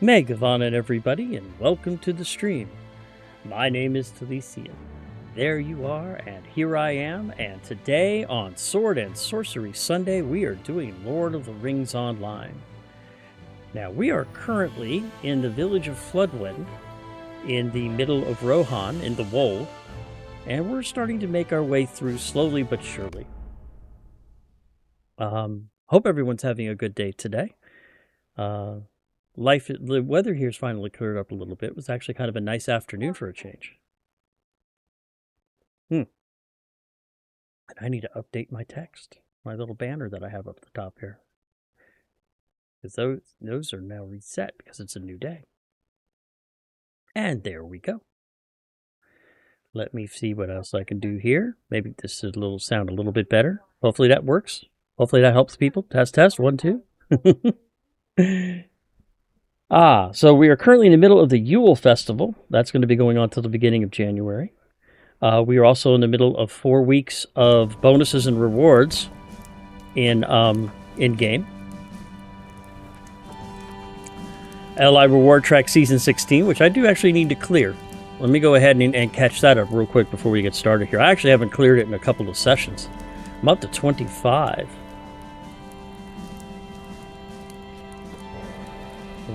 Megavanon, everybody, and welcome to the stream. My name is Talisian. There you are, and here I am, and today on Sword and Sorcery Sunday, we are doing Lord of the Rings Online. Now, we are currently in the village of Floodwend, in the middle of Rohan, in the Wold, and we're starting to make our way through slowly but surely. Hope everyone's having a good day today. The weather here's finally cleared up a little bit. It was actually kind of a nice afternoon for a change. And I need to update my text, my little banner that I have up the top here. Because those are now reset because it's a new day. And there we go. Let me see what else I can do here. Maybe this is sound a little bit better. Hopefully that works. Hopefully that helps people. Test, 1, 2. So we are currently in the middle of the Yule Festival. That's going to be going on till the beginning of January. We are also in the middle of 4 weeks of bonuses and rewards in game. LI Reward Track Season 16, which I do actually need to clear. Let me go ahead and catch that up real quick before we get started here. I actually haven't cleared it in a couple of sessions. I'm up to 25.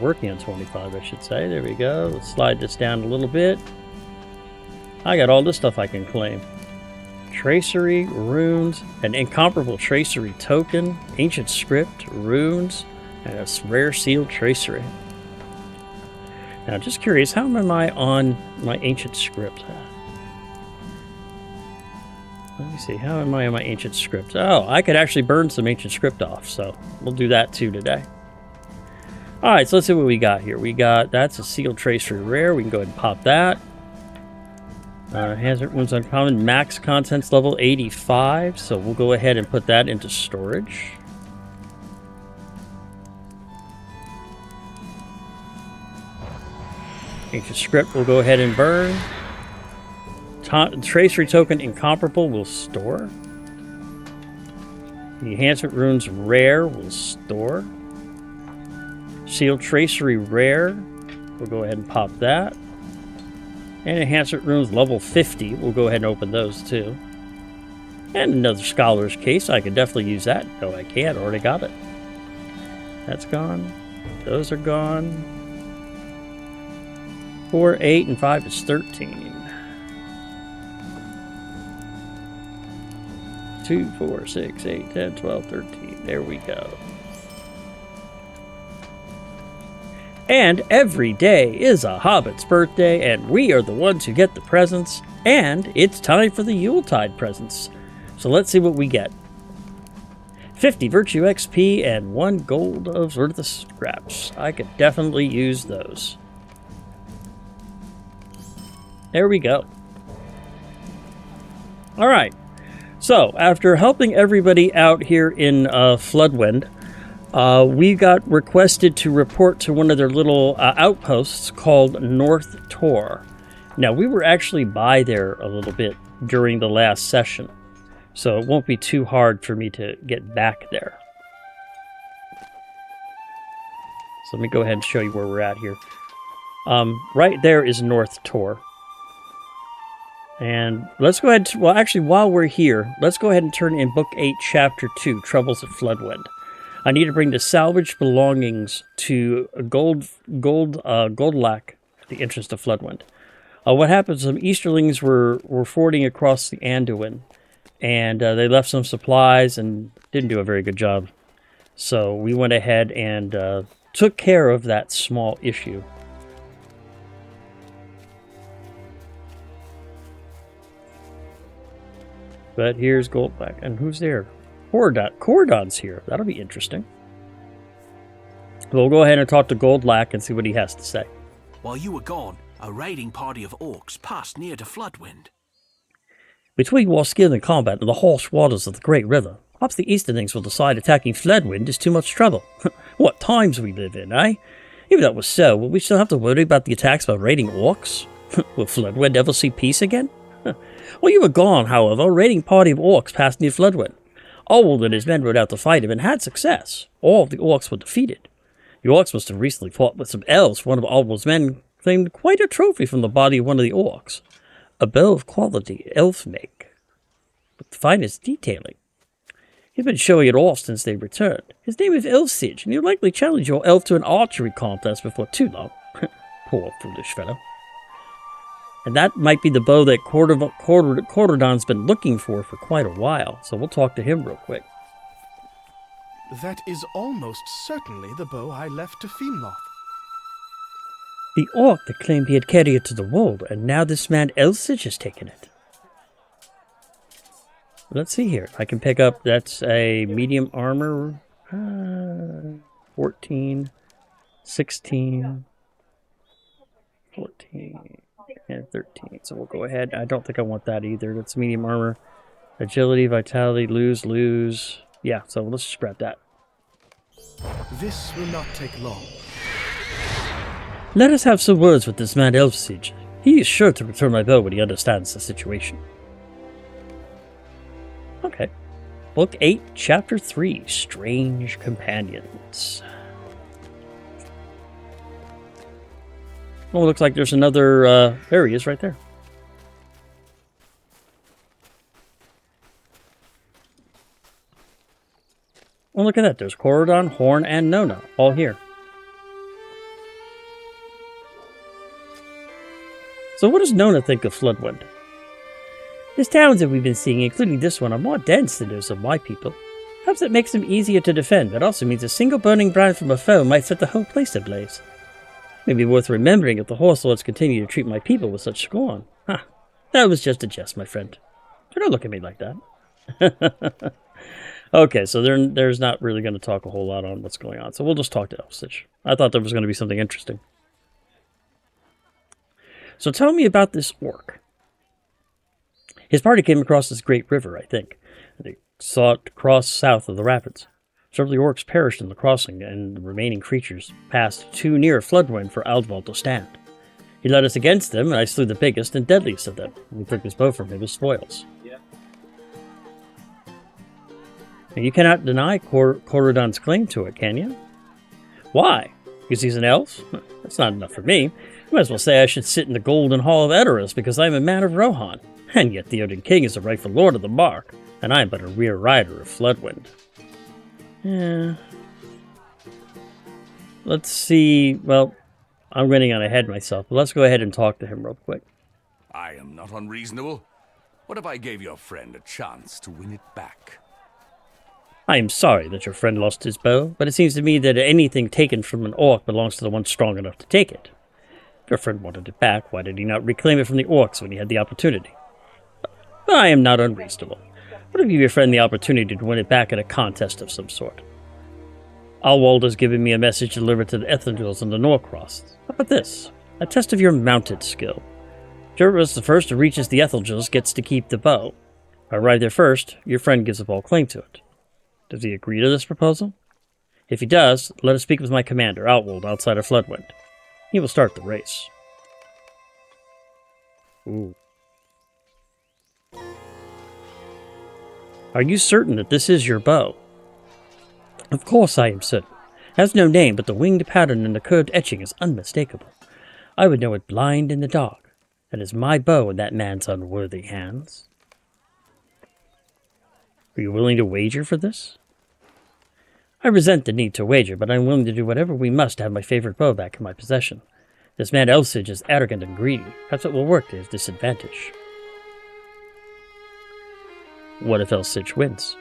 Working on 25, I should say. There we go. Let's slide this down a little bit. I got all this stuff I can claim. Tracery, runes, an incomparable tracery token, ancient script, runes, and a rare sealed tracery. Now, just curious, how am I on my ancient script? Let me see, how am I on my ancient script? Oh, I could actually burn some ancient script off, so we'll do that too today. Alright, so let's see what we got here. That's a sealed tracery rare. We can go ahead and pop that. Hazard Wounds Uncommon, max contents level 85. So we'll go ahead and put that into storage. Ancient Script we'll go ahead and burn. Tracery Token Incomparable we'll store. The Enhancement Runes Rare we'll store. Sealed Tracery Rare, we'll go ahead and pop that. And Enhancement Runes level 50, we'll go ahead and open those too. And another Scholar's Case, I could definitely use that. No, I can't, already got it. That's gone. Those are gone. 4, 8, and 5 is 13. 2, 4, 6, 8, 10, 12, 13. There we go. And every day is a Hobbit's birthday, and we are the ones who get the presents, and it's time for the Yuletide presents. So let's see what we get. 50 Virtue XP and 1 gold worth of scraps. I could definitely use those. There we go. Alright, so after helping everybody out here in Floodwend, we got requested to report to one of their little outposts called North Tor. Now, we were actually by there a little bit during the last session, so it won't be too hard for me to get back there. So let me go ahead and show you where we're at here. Right there is North Tor. And let's go ahead, well, actually, while we're here, let's go ahead and turn in Book 8, Chapter 2, Troubles at Floodwend. I need to bring the salvaged belongings to Goldlack, the entrance to Floodwend. What happens, some Easterlings were fording across the Anduin, and they left some supplies and didn't do a very good job. So we went ahead and took care of that small issue. But here's Goldlack, and who's there? Cordon's here. That'll be interesting. We'll go ahead and talk to Goldlack and see what he has to say. While you were gone, a raiding party of orcs passed near to Floodwend. Between your skill in combat and the harsh waters of the Great River, perhaps the Easterlings will decide attacking Floodwend is too much trouble. What times we live in, eh? If that was so, will we still have to worry about the attacks by raiding orcs? Will Floodwend ever see peace again? While you were gone, however, a raiding party of orcs passed near Floodwend. Wold and his men rode out to fight him and had success. All of the orcs were defeated. The orcs must have recently fought with some elves. One of Aldwell's men claimed quite a trophy from the body of one of the orcs. A bow of quality elf make, with the finest detailing. He's been showing it off since they returned. His name is Elfsige, and he'll likely challenge your elf to an archery contest before too long. Poor foolish fellow. And that might be the bow that Cordodon's been looking for quite a while, so we'll talk to him real quick. That is almost certainly the bow I left to Fiendloth. The orc that claimed he had carried it to the Wold, and now this man Elfsige has taken it. Let's see here. I can pick up, that's a medium armor, 14, 16, 14, and 13. So we'll go ahead. I don't think I want that either. That's medium armor. Agility, vitality, lose. Yeah, so let's just grab that. This will not take long. Let us have some words with this man Elfsige. He is sure to return my bow when he understands the situation. Okay. Book 8, Chapter 3, Strange Companions. Oh, looks like there's another, there he is right there. Oh, look at that. There's Corodon, Horn, and Nona, all here. So what does Nona think of Floodwend? These towns that we've been seeing, including this one, are more dense than those of my people. Perhaps it makes them easier to defend, but also means a single burning brand from a foe might set the whole place ablaze. Maybe worth remembering if the horse lords continue to treat my people with such scorn. Ha! That was just a jest, my friend. Don't look at me like that. Okay, so there's not really going to talk a whole lot on what's going on, so we'll just talk to Elfsige. I thought there was going to be something interesting. So tell me about this orc. His party came across this great river, I think. They saw it cross south of the rapids. Several orcs perished in the crossing, and the remaining creatures passed too near Floodwend for Aldwall to stand. He led us against them, and I slew the biggest and deadliest of them. We took his bow from him as spoils. And you cannot deny Corodon's claim to it, can you? Why? Because he's an elf? That's not enough for me. You might as well say I should sit in the golden hall of Edoras because I am a man of Rohan. And yet the Odin King is the rightful lord of the Mark, and I am but a rear rider of Floodwend. Yeah. Let's see. Well, I'm running on ahead myself, but let's go ahead and talk to him real quick. I am not unreasonable. What if I gave your friend a chance to win it back? I am sorry that your friend lost his bow, but it seems to me that anything taken from an orc belongs to the one strong enough to take it. If your friend wanted it back, why did he not reclaim it from the orcs when he had the opportunity? But I am not unreasonable. What if you give your friend the opportunity to win it back in a contest of some sort? Wold has given me a message delivered to the Ethengils and the Norcrofts. How about this? A test of your mounted skill. Whichever is the first who reaches the Ethengils gets to keep the bow. If I arrive there first, your friend gives up all claim to it. Does he agree to this proposal? If he does, let us speak with my commander, Wold, outside of Floodwend. He will start the race. Ooh. Are you certain that this is your bow? Of course I am certain. It has no name, but the winged pattern and the curved etching is unmistakable. I would know it blind in the dark. That is my bow in that man's unworthy hands. Are you willing to wager for this? I resent the need to wager, but I am willing to do whatever we must to have my favorite bow back in my possession. This man Elfsige is arrogant and greedy. Perhaps it will work to his disadvantage. What if Elfsige wins?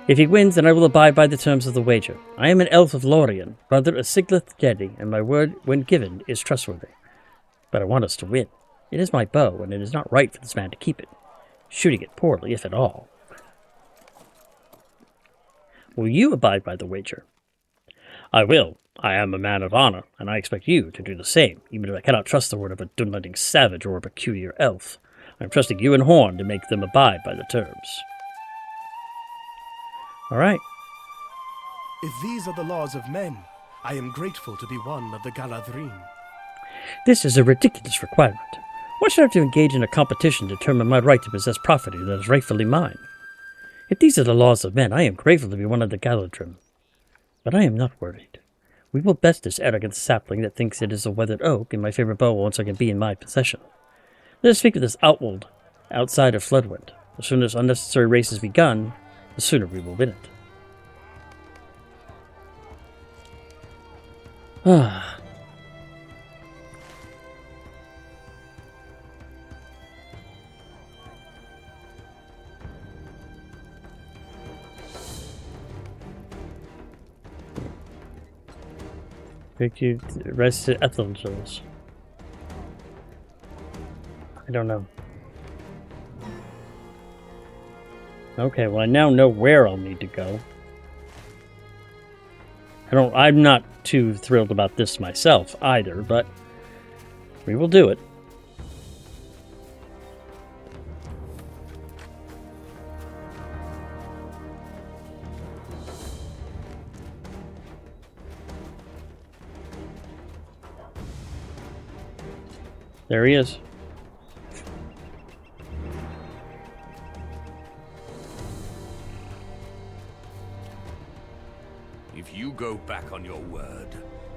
If he wins, then I will abide by the terms of the wager. I am an elf of Lorien, brother of Siglith Dedi, and my word, when given, is trustworthy. But I want us to win. It is my bow, and it is not right for this man to keep it. Shooting it poorly, if at all. Will you abide by the wager? I will. I am a man of honor, and I expect you to do the same, even if I cannot trust the word of a dunletting savage or a peculiar elf. I am trusting you and Horn to make them abide by the terms. All right. If these are the laws of men, I am grateful to be one of the Galadhrim. This is a ridiculous requirement. Why should I have to engage in a competition to determine my right to possess property that is rightfully mine? If these are the laws of men, I am grateful to be one of the Galadhrim. But I am not worried. We will best this arrogant sapling that thinks it is a weathered oak, and my favorite bow will once again be in my possession. Let us speak of this Wold, outside of Floodwend. As soon as unnecessary race has begun, the sooner we will win it. Ah. Pick you rest at Ethelgil's. I don't know. Okay, well I now know where I'll need to go. I'm not too thrilled about this myself either, but we will do it. There he is. If you go back on your word,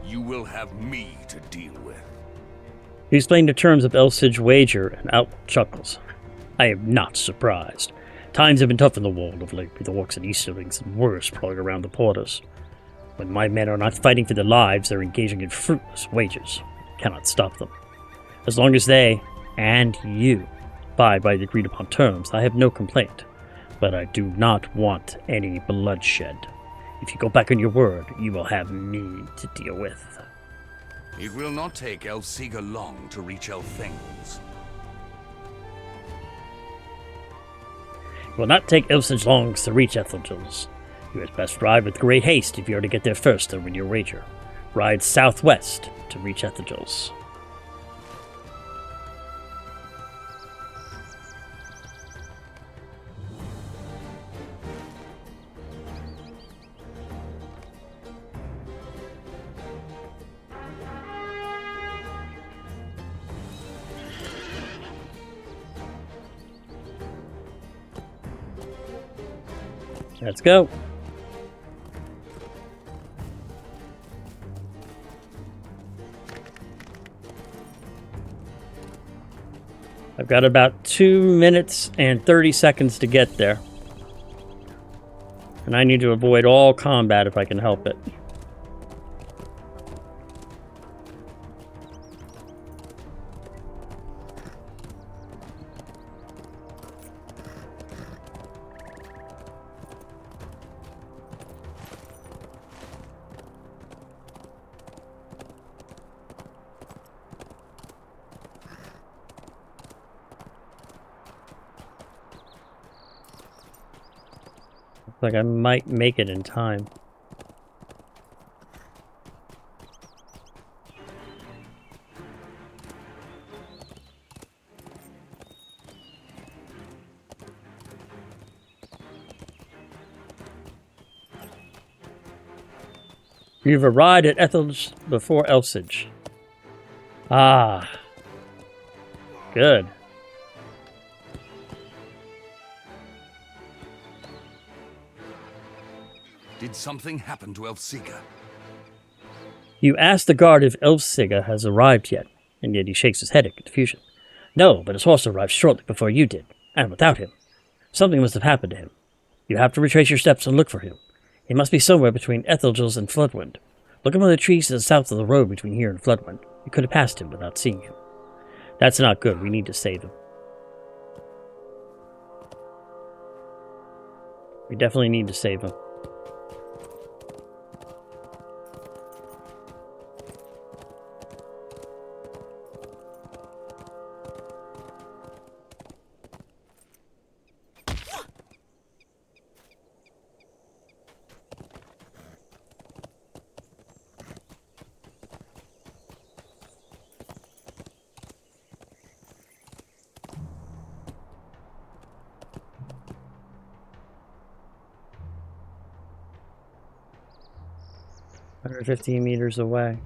you will have me to deal with. He explained the terms of Elsage wager, and Out chuckles. I am not surprised. Times have been tough in the Wold of late, with the orcs and Easterlings and worse prowling around the porters. When my men are not fighting for their lives, they're engaging in fruitless wagers. Cannot stop them. As long as they, and you, abide by the agreed-upon terms, I have no complaint. But I do not want any bloodshed. If you go back on your word, you will have me to deal with. It will not take Elfsiga long to reach Elfangles. It will not take Elsage long to reach Ethelgil's. You had best ride with great haste if you are to get there first and win your wager. Ride southwest to reach Ethelgil's. Let's go. I've got about 2 minutes and 30 seconds to get there. And I need to avoid all combat if I can help it. Like I might make it in time. You've arrived at Ethel's before Elsage. Ah. Good. Did something happen to Elfsiga? You ask the guard if Elfsiga has arrived yet, and yet he shakes his head in confusion. No, but his horse arrived shortly before you did, and without him. Something must have happened to him. You have to retrace your steps and look for him. He must be somewhere between Ethelgil's and Floodwend. Look among the trees to the south of the road between here and Floodwend. You could have passed him without seeing him. That's not good. We need to save him. We definitely need to save him. Under 15 meters away.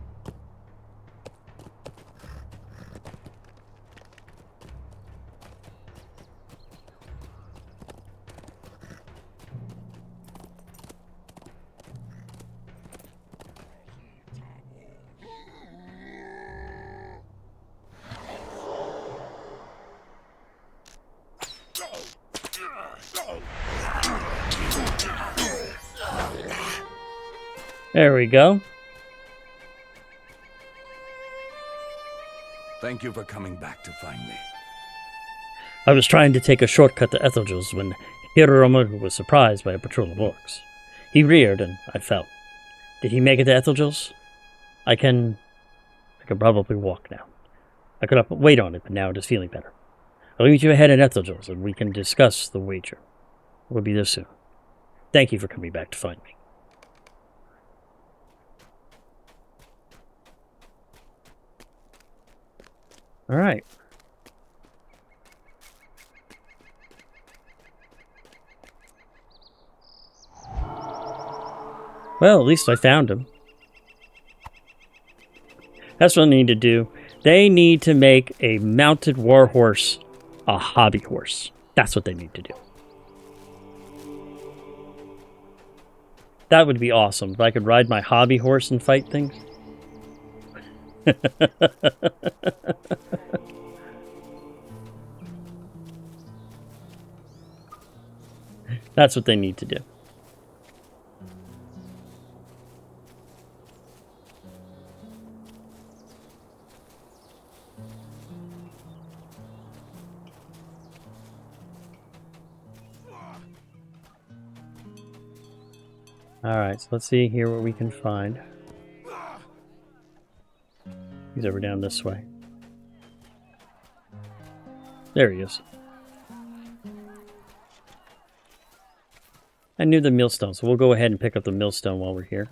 There we go. Thank you for coming back to find me. I was trying to take a shortcut to Ethelgil's when Hiromu was surprised by a patrol of orcs. He reared and I fell. Did he make it to Ethelgil's? I can probably walk now. I could have weight on it, but now it is feeling better. I'll meet you ahead at Ethelgil's and we can discuss the wager. We'll be there soon. Thank you for coming back to find me. All right. Well, at least I found him. That's what they need to do. They need to make a mounted war horse a hobby horse. That's what they need to do. That would be awesome if I could ride my hobby horse and fight things. That's what they need to do. Alright, so let's see here what we can find. He's over down this way. There he is. I knew the millstone, so we'll go ahead and pick up the millstone while we're here.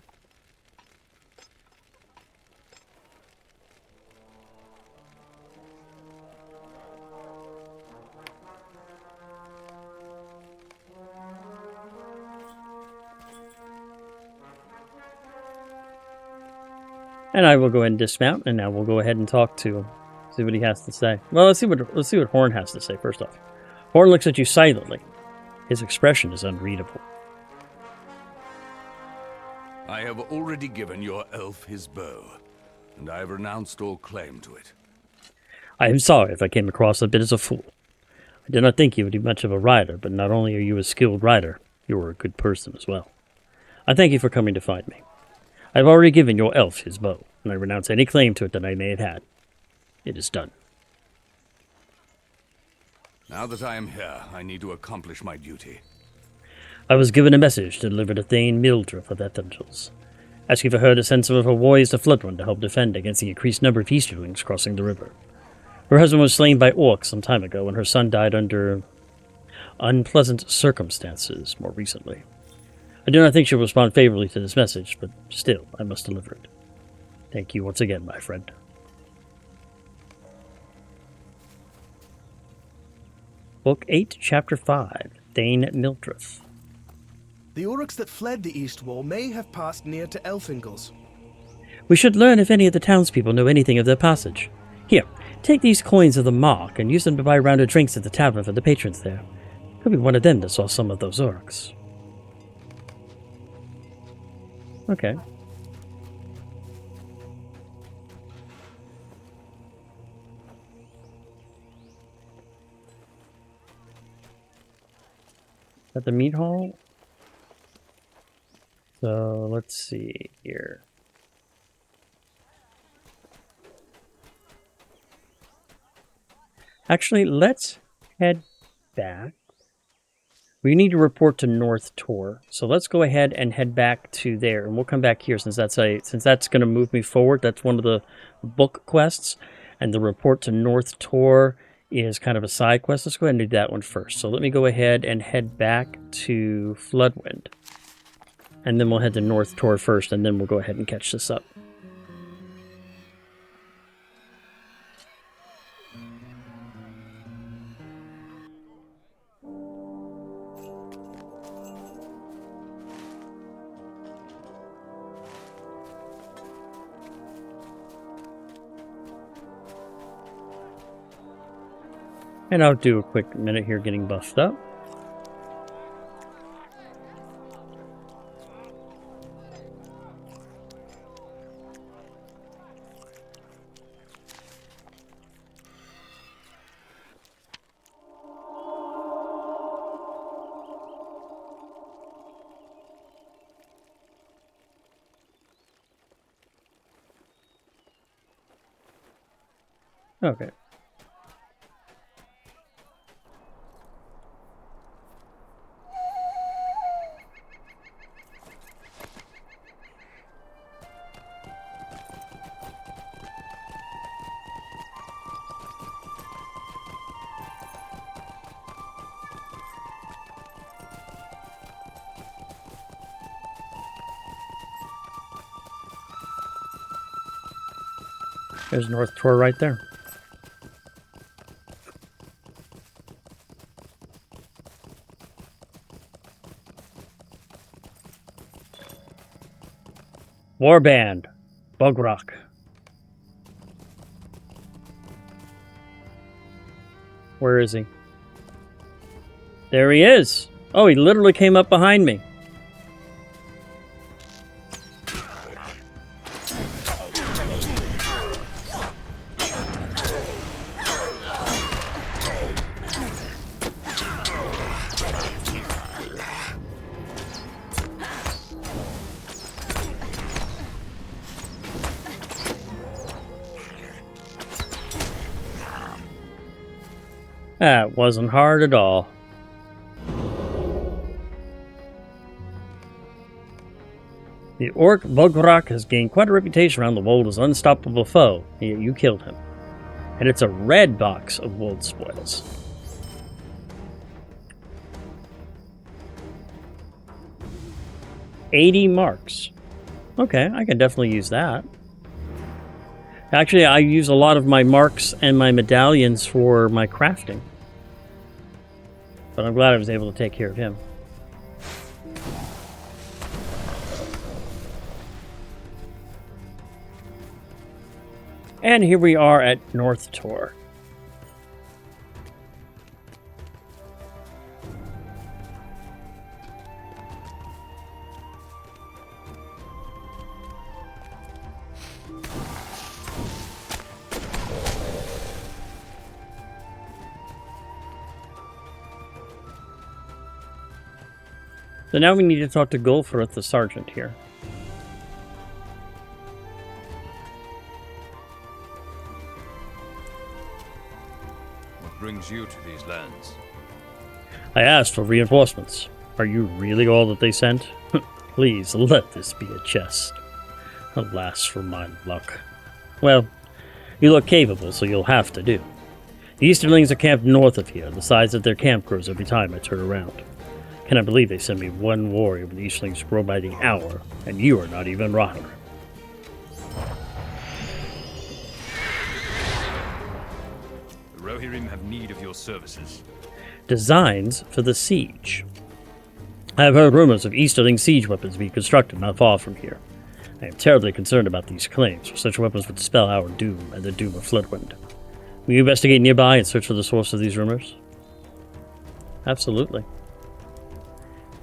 And I will go ahead and dismount, and now we'll go ahead and talk to him. See what he has to say. Well, let's see what Horn has to say first off. Horn looks at you silently. His expression is unreadable. I have already given your elf his bow, and I have renounced all claim to it. I am sorry if I came across a bit as a fool. I did not think you would be much of a rider, but not only are you a skilled rider, you are a good person as well. I thank you for coming to find me. I have already given your elf his bow, and I renounce any claim to it that I may have had. It is done. Now that I am here, I need to accomplish my duty. I was given a message to deliver to Thane Mildred of Ethelgil's, asking for her to send some of her warriors to Floodwend to help defend against the increased number of Easterlings crossing the river. Her husband was slain by orcs some time ago, and her son died under unpleasant circumstances more recently. I do not think she'll respond favorably to this message, but still, I must deliver it. Thank you once again, my friend. Book 8, Chapter 5, Thane Mildred. The orcs that fled the East Wall may have passed near to Elfingles. We should learn if any of the townspeople know anything of their passage. Here, take these coins of the mark and use them to buy a round of drinks at the tavern for the patrons there. Could be one of them that saw some of those orcs. Okay. At the meat hall? So let's see here. Actually, let's head back. We need to report to North Tor, so let's go ahead and head back to there, and we'll come back here since that's going to move me forward. That's one of the book quests, and the report to North Tor is kind of a side quest. Let's go ahead and do that one first. So let me go ahead and head back to Floodwend, and then we'll head to North Tor first, and then we'll go ahead and catch this up. And I'll do a quick minute here getting buffed up. Okay. There's North Tor right there. Warband. Bogrock. Where is he? There he is. Oh, he literally came up behind me. That wasn't hard at all. The orc Bogrock has gained quite a reputation around the Wold as an unstoppable foe, and yet you killed him. And it's a red box of Wold spoils. $80 marks. Okay, I can definitely use that. Actually, I use a lot of my marks and my medallions for my crafting. But I'm glad I was able to take care of him. And here we are at North Tor. So now we need to talk to Gulfrith, the sergeant here. What brings you to these lands? I asked for reinforcements. Are you really all that they sent? Please, let this be a chest. Alas for my luck. Well, you look capable, so you'll have to do. The Easterlings are camped north of here. The size of their camp grows every time I turn around. Can I believe they send me one warrior when the Eastlings grow by the hour, and you are not even Rohan? The Rohirrim have need of your services. Designs for the siege. I have heard rumors of Easterling siege weapons being constructed not far from here. I am terribly concerned about these claims, for such weapons would spell our doom and the doom of Floodwend. Will you investigate nearby and search for the source of these rumors? Absolutely.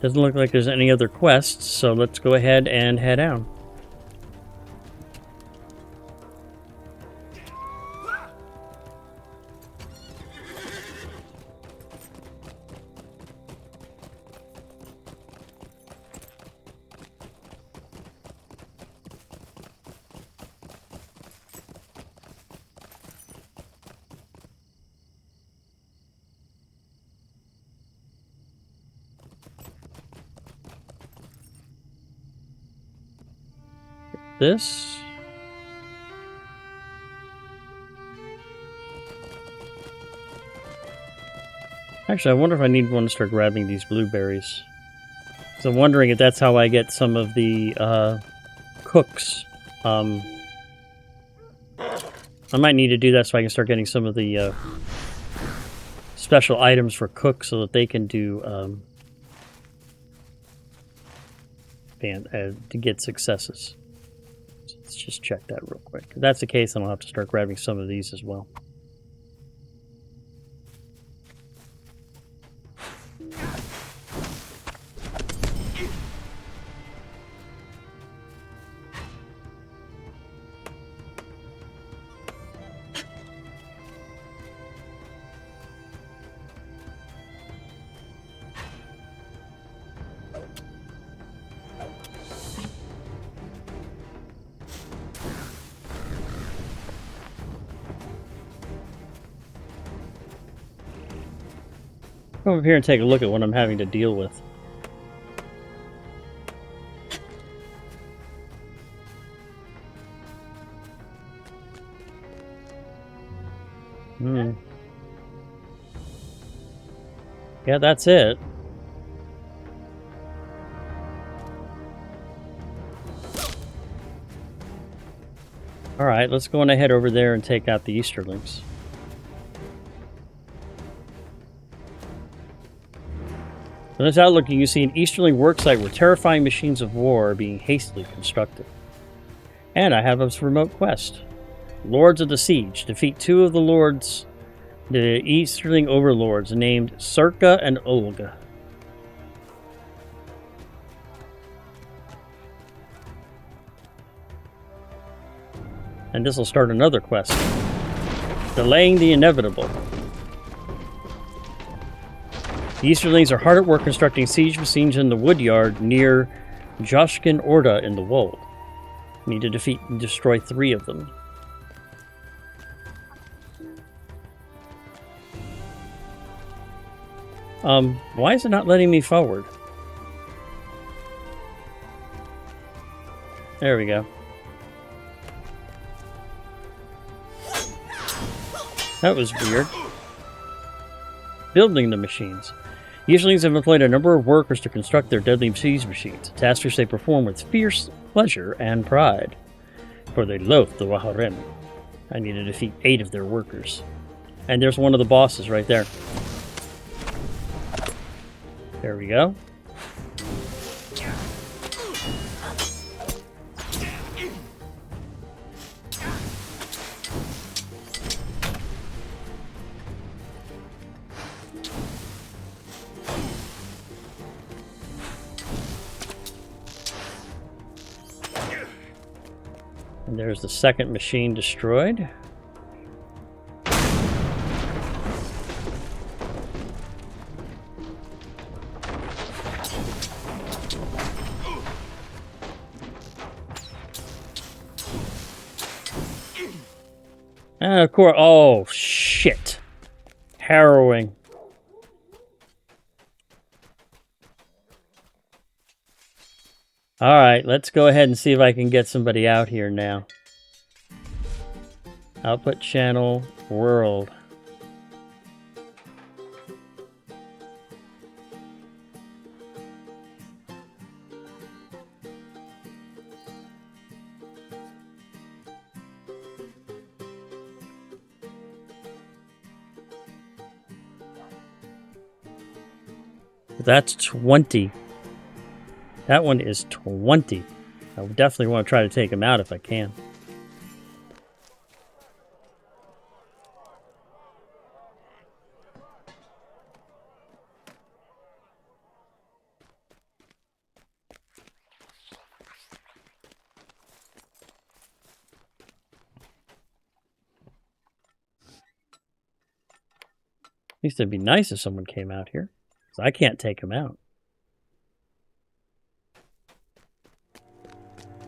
Doesn't look like there's any other quests, so let's go ahead and head out. This. Actually, I wonder if I need one to start grabbing these blueberries. So I'm wondering if that's how I get some of the cooks. I might need to do that so I can start getting some of the special items for cooks so that they can do to get successes. So let's just check that real quick. If that's the case, then I'll have to start grabbing some of these as well. Come over here and take a look at what I'm having to deal with. Yeah, that's it. Alright, let's go on ahead over there and take out the Easterlings. From this outlook, you can see an Easterling worksite where terrifying machines of war are being hastily constructed. And I have a remote quest. Lords of the Siege. Defeat two of the lords, the Easterling overlords, named Circa and Olga. And this will start another quest. Delaying the inevitable. The Easterlings are hard at work constructing siege machines in the woodyard near Joshkin Orda in the Wold. Need to defeat and destroy 3 of them. Why is it not letting me forward? There we go. That was weird. Building the machines. The Easterlings have employed a number of workers to construct their deadly siege machines, a task which they perform with fierce pleasure and pride. For they loathe the Rohan. I need to defeat 8 of their workers. And there's one of the bosses right there. There we go. And there's the second machine destroyed. And of course, oh shit. Harrowing. Alright, let's go ahead and see if I can get somebody out here now. Output channel, world. That's 20. That one is 20. I would definitely want to try to take him out if I can. At least it'd be nice if someone came out here, because I can't take him out.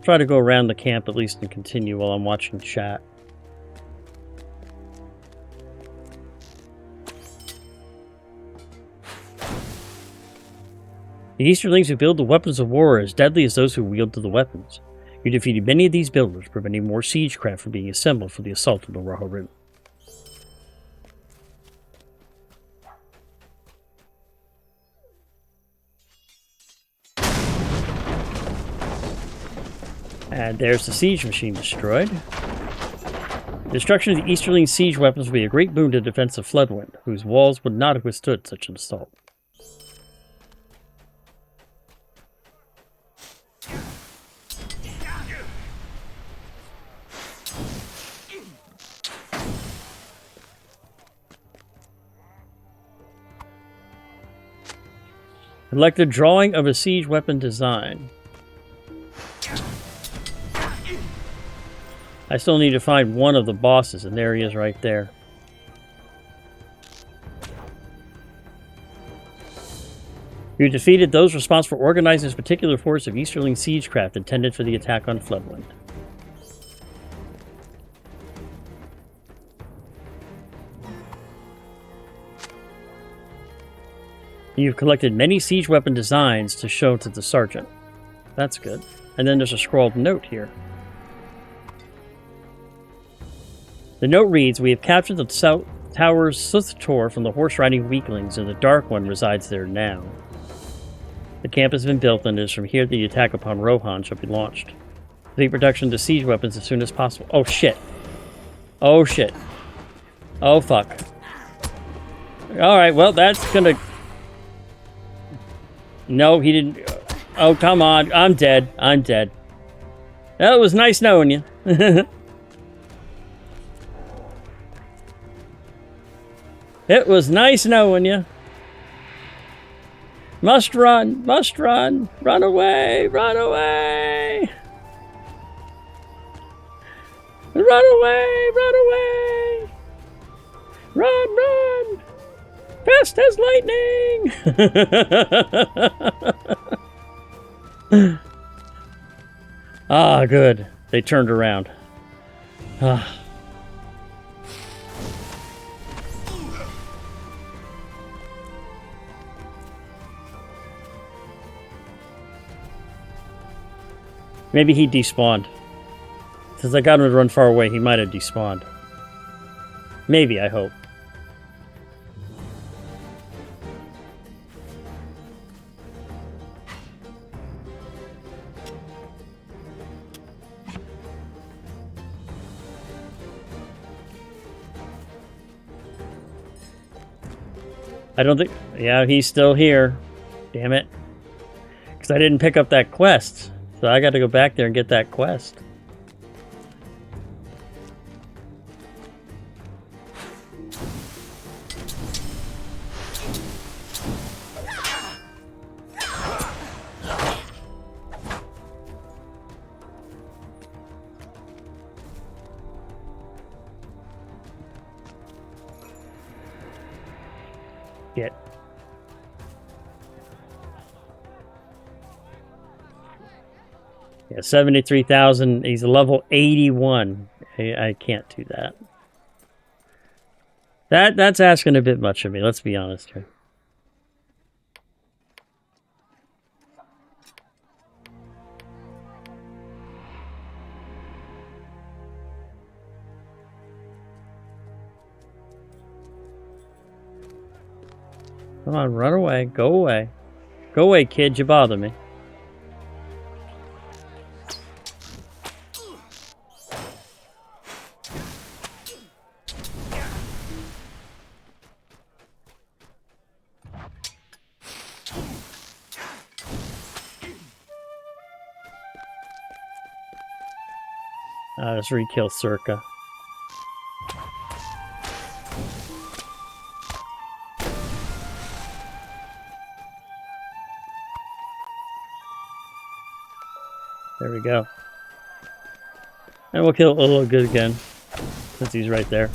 Try to go around the camp at least and continue while I'm watching chat. The Easterlings who build the weapons of war are as deadly as those who wield the weapons. You defeated many of these builders, preventing more siegecraft from being assembled for the assault of the Rohan. And there's the siege machine destroyed. The destruction of the Easterling siege weapons would be a great boon to the defense of Floodwend, whose walls would not have withstood such an assault. Select a drawing of a siege weapon design. I still need to find one of the bosses, and there he is right there. You defeated those responsible for organizing this particular force of Easterling siegecraft intended for the attack on Floodwend. You've collected many siege weapon designs to show to the sergeant. That's good. And then there's a scrawled note here. The note reads, "We have captured the South Tower's Sith Tor from the horse-riding weaklings, and the Dark One resides there now. The camp has been built, and it is from here that the attack upon Rohan shall be launched. Complete production to siege weapons as soon as possible." Oh, shit. Oh, shit. Oh, fuck. Alright, well, that's gonna... No, he didn't... Oh, come on. I'm dead. I'm dead. Well, it was nice knowing you. It was nice knowing you. Must run. Must run. Run away. Run away. Run away. Run away. Run, run. Fast as lightning. Ah, good. They turned around. Ah. Maybe he despawned. Since I got him to run far away, he might have despawned. Maybe, I hope. I don't think... Yeah, he's still here. Damn it. Because I didn't pick up that quest. So I got to go back there and get that quest. Get. Yeah, 73,000. He's level 81. I can't do that. That's asking a bit much of me, let's be honest here. Come on, run away. Go away. Go away, kid. You bother me. Let's re-kill Circa. There we go. And we'll kill Olo good again, since he's right there.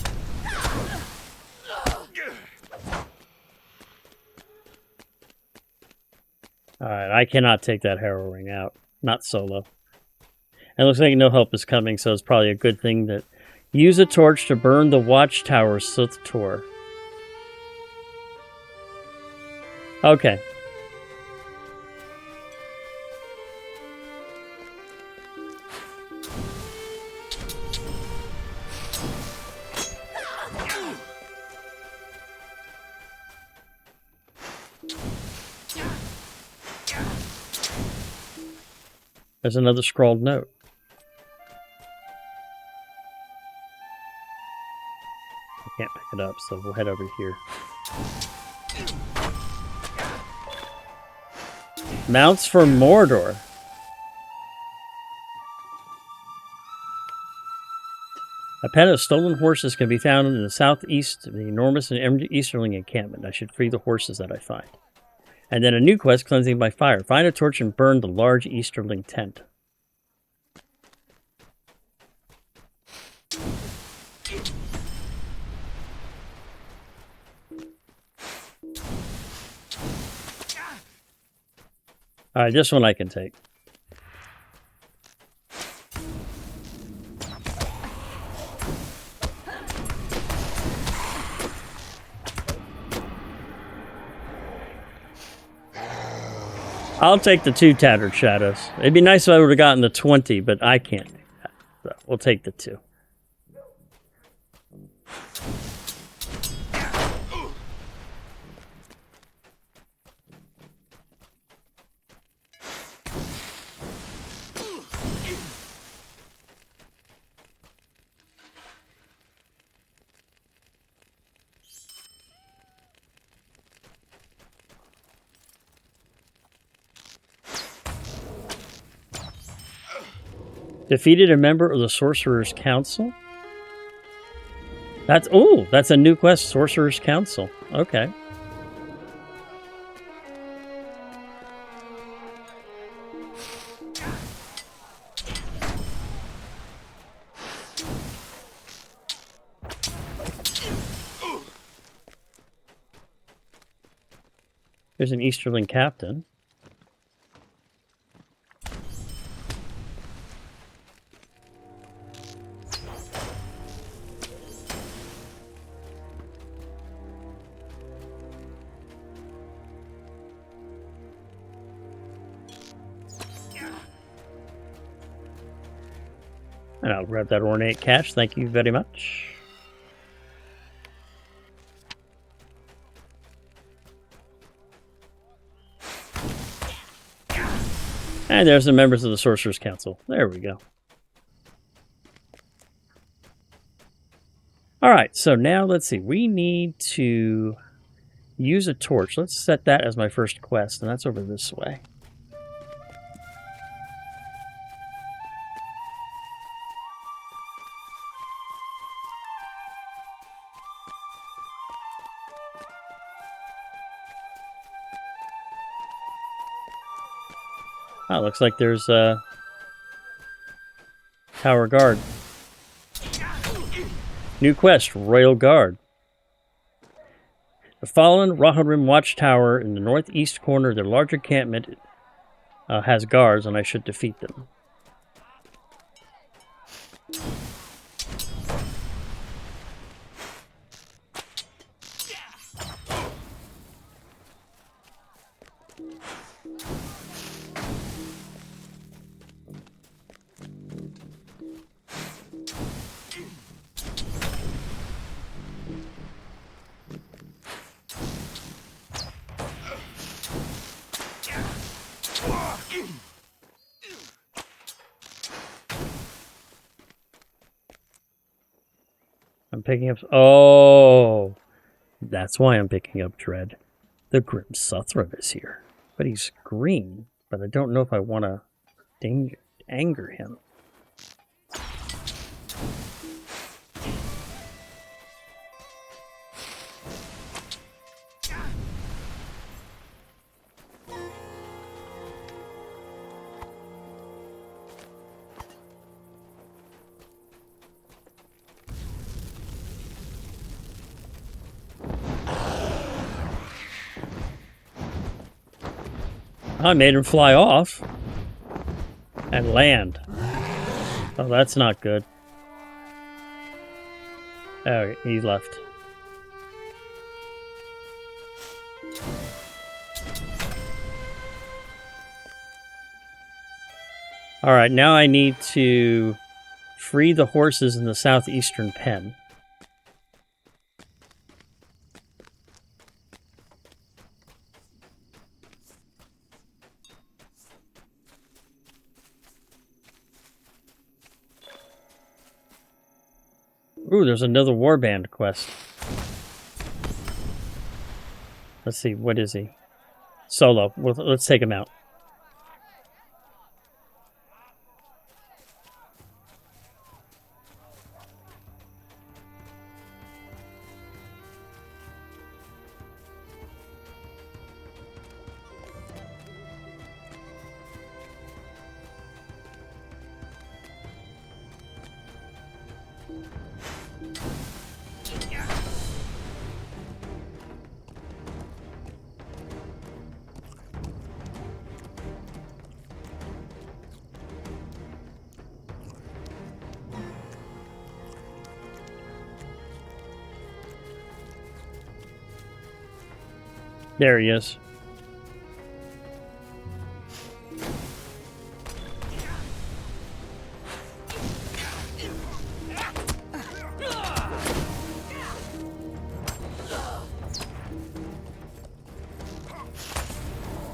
Alright, I cannot take that Harrow Ring out. Not solo. And it looks like no help is coming, so it's probably a good thing that... Use a torch to burn the Watchtower Sith Tor. Okay. There's another scrawled note. I can't pick it up, so we'll head over here. Mounts for Mordor. A pen of stolen horses can be found in the southeast of the enormous and Easterling encampment. I should free the horses that I find. And then a new quest, Cleansing by Fire. Find a torch and burn the large Easterling tent. Alright, this one I can take. I'll take the 2 Tattered Shadows. It'd be nice if I would have gotten the 20, but I can't do that. So we'll take the 2. Defeated a member of the Sorcerer's Council? That's a new quest, Sorcerer's Council. Okay. There's an Easterling captain. And I'll grab that ornate cache. Thank you very much. And there's the members of the Sorcerer's Council. There we go. All right, so now let's see. We need to use a torch. Let's set that as my first quest, and that's over this way. Oh, looks like there's a Tower Guard. New quest, Royal Guard. The fallen Rohan watchtower in the northeast corner of their large encampment has guards, and I should defeat them. I'm picking up... Oh! That's why I'm picking up Dread. The Grim Suthrop is here. But he's green. But I don't know if I want to anger him. I made him fly off and land. Oh, that's not good. Oh, he left. All right, now I need to free the horses in the southeastern pen. Ooh, there's another warband quest. Let's see, what is he? Solo. Well, let's take him out. There he is.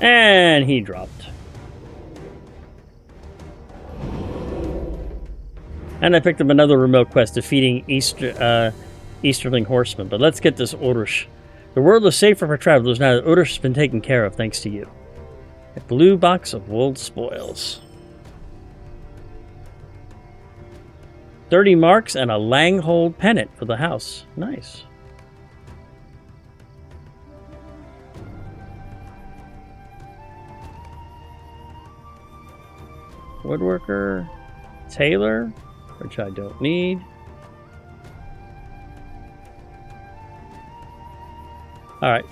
And he dropped. And I picked up another remote quest, defeating Easterling horsemen. But let's get this Odrish. The world is safer for travelers now that Odrish has been taken care of, thanks to you. A blue box of Wold spoils. 30 marks and a Langhold pennant for the house. Nice. Woodworker, tailor, which I don't need. All right.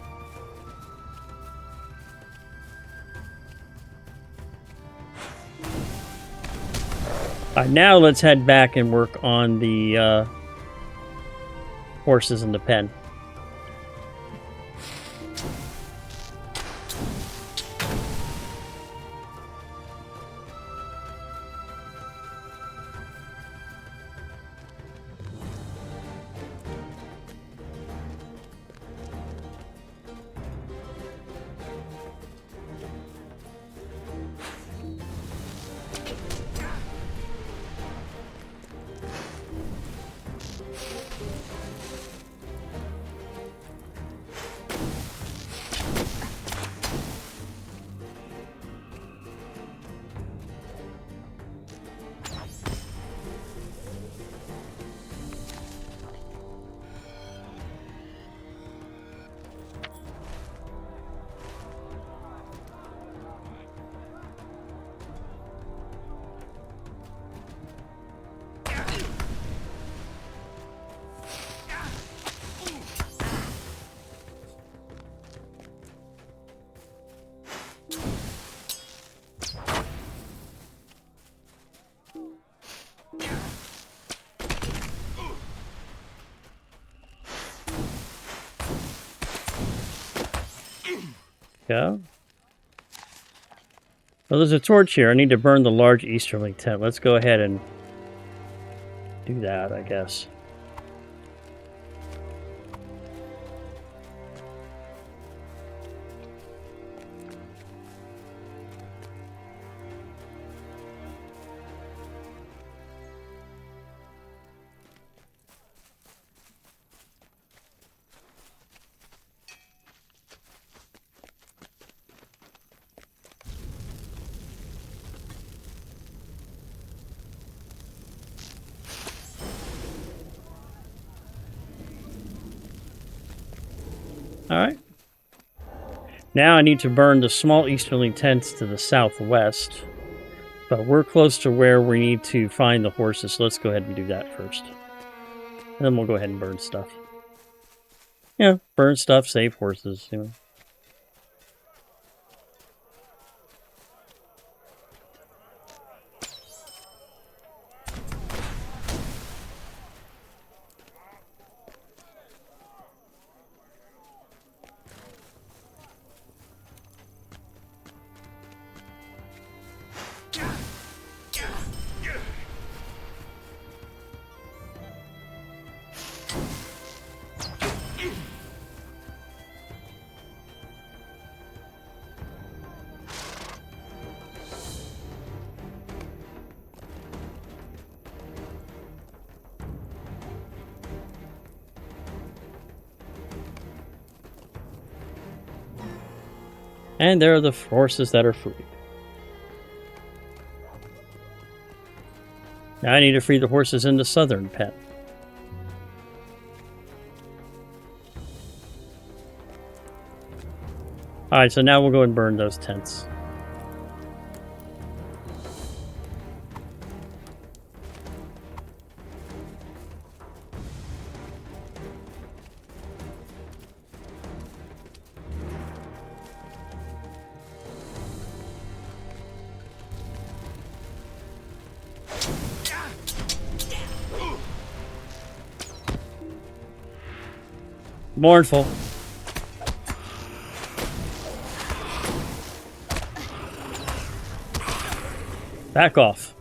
All right, now let's head back and work on the horses in the pen. Go. Well, there's a torch here. I need to burn the large Easterling tent. Let's go ahead and do that, I guess. Alright. Now I need to burn the small Easterling tents to the southwest. But we're close to where we need to find the horses, so let's go ahead and do that first. And then we'll go ahead and burn stuff. Yeah, burn stuff, save horses, you know. And there are the horses that are free. Now I need to free the horses in the southern pen. Alright, so now we'll go and burn those tents. Mournful. Back off.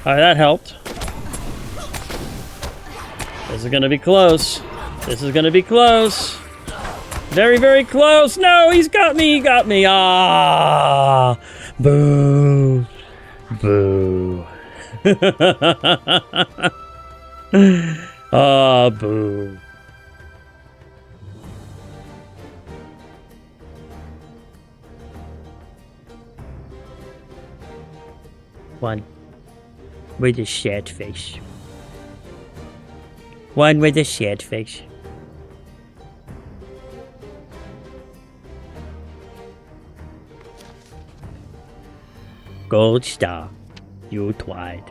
Alright, that helped. This is gonna be close. This is gonna be close. Very, very close. No, he's got me. He got me. Ah, boo, boo. Ah, boo. One with a sad face. One with a sad face. Gold star, you twide.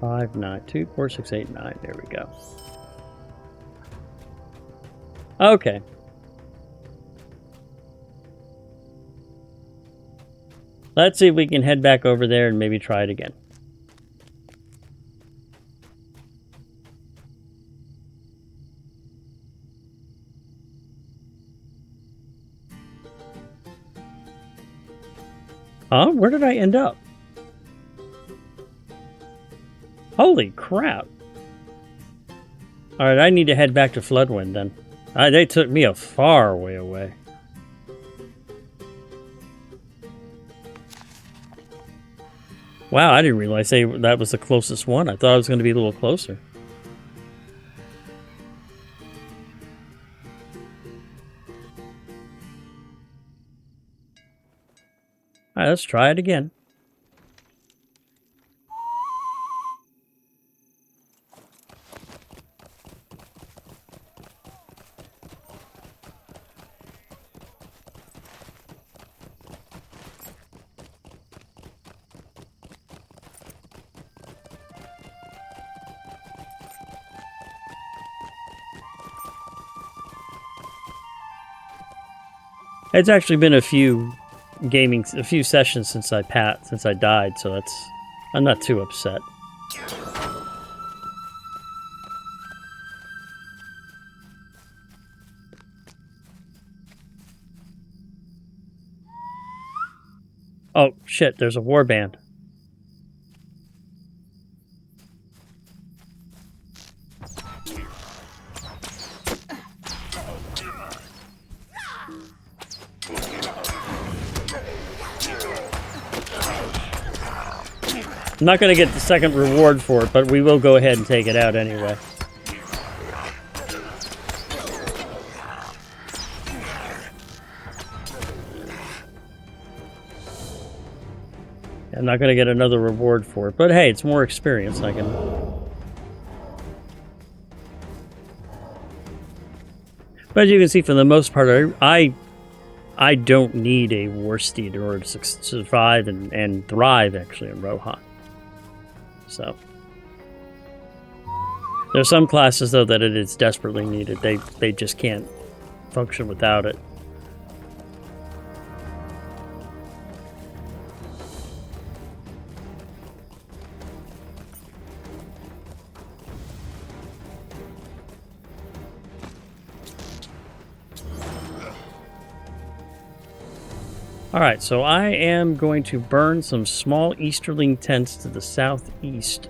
Five, 9, 2, 4, 6, 8, 9. There we go. Okay. Let's see if we can head back over there and maybe try it again. Huh? Where did I end up? Holy crap. Alright, I need to head back to Floodwend then. They took me a far way away. Wow, I didn't realize that was the closest one. I thought it was going to be a little closer. Alright, let's try it again. It's actually been a few sessions since I died, so I'm not too upset. Oh shit, there's a warband. I'm not going to get the second reward for it, but we will go ahead and take it out anyway. I'm not going to get another reward for it, but hey, it's more experience. I can... But as you can see, for the most part, I don't need a war steed in order to survive and thrive, actually, in Rohan. So, there are some classes, though, that it is desperately needed. They just can't function without it. Alright, so I am going to burn some small Easterling tents to the southeast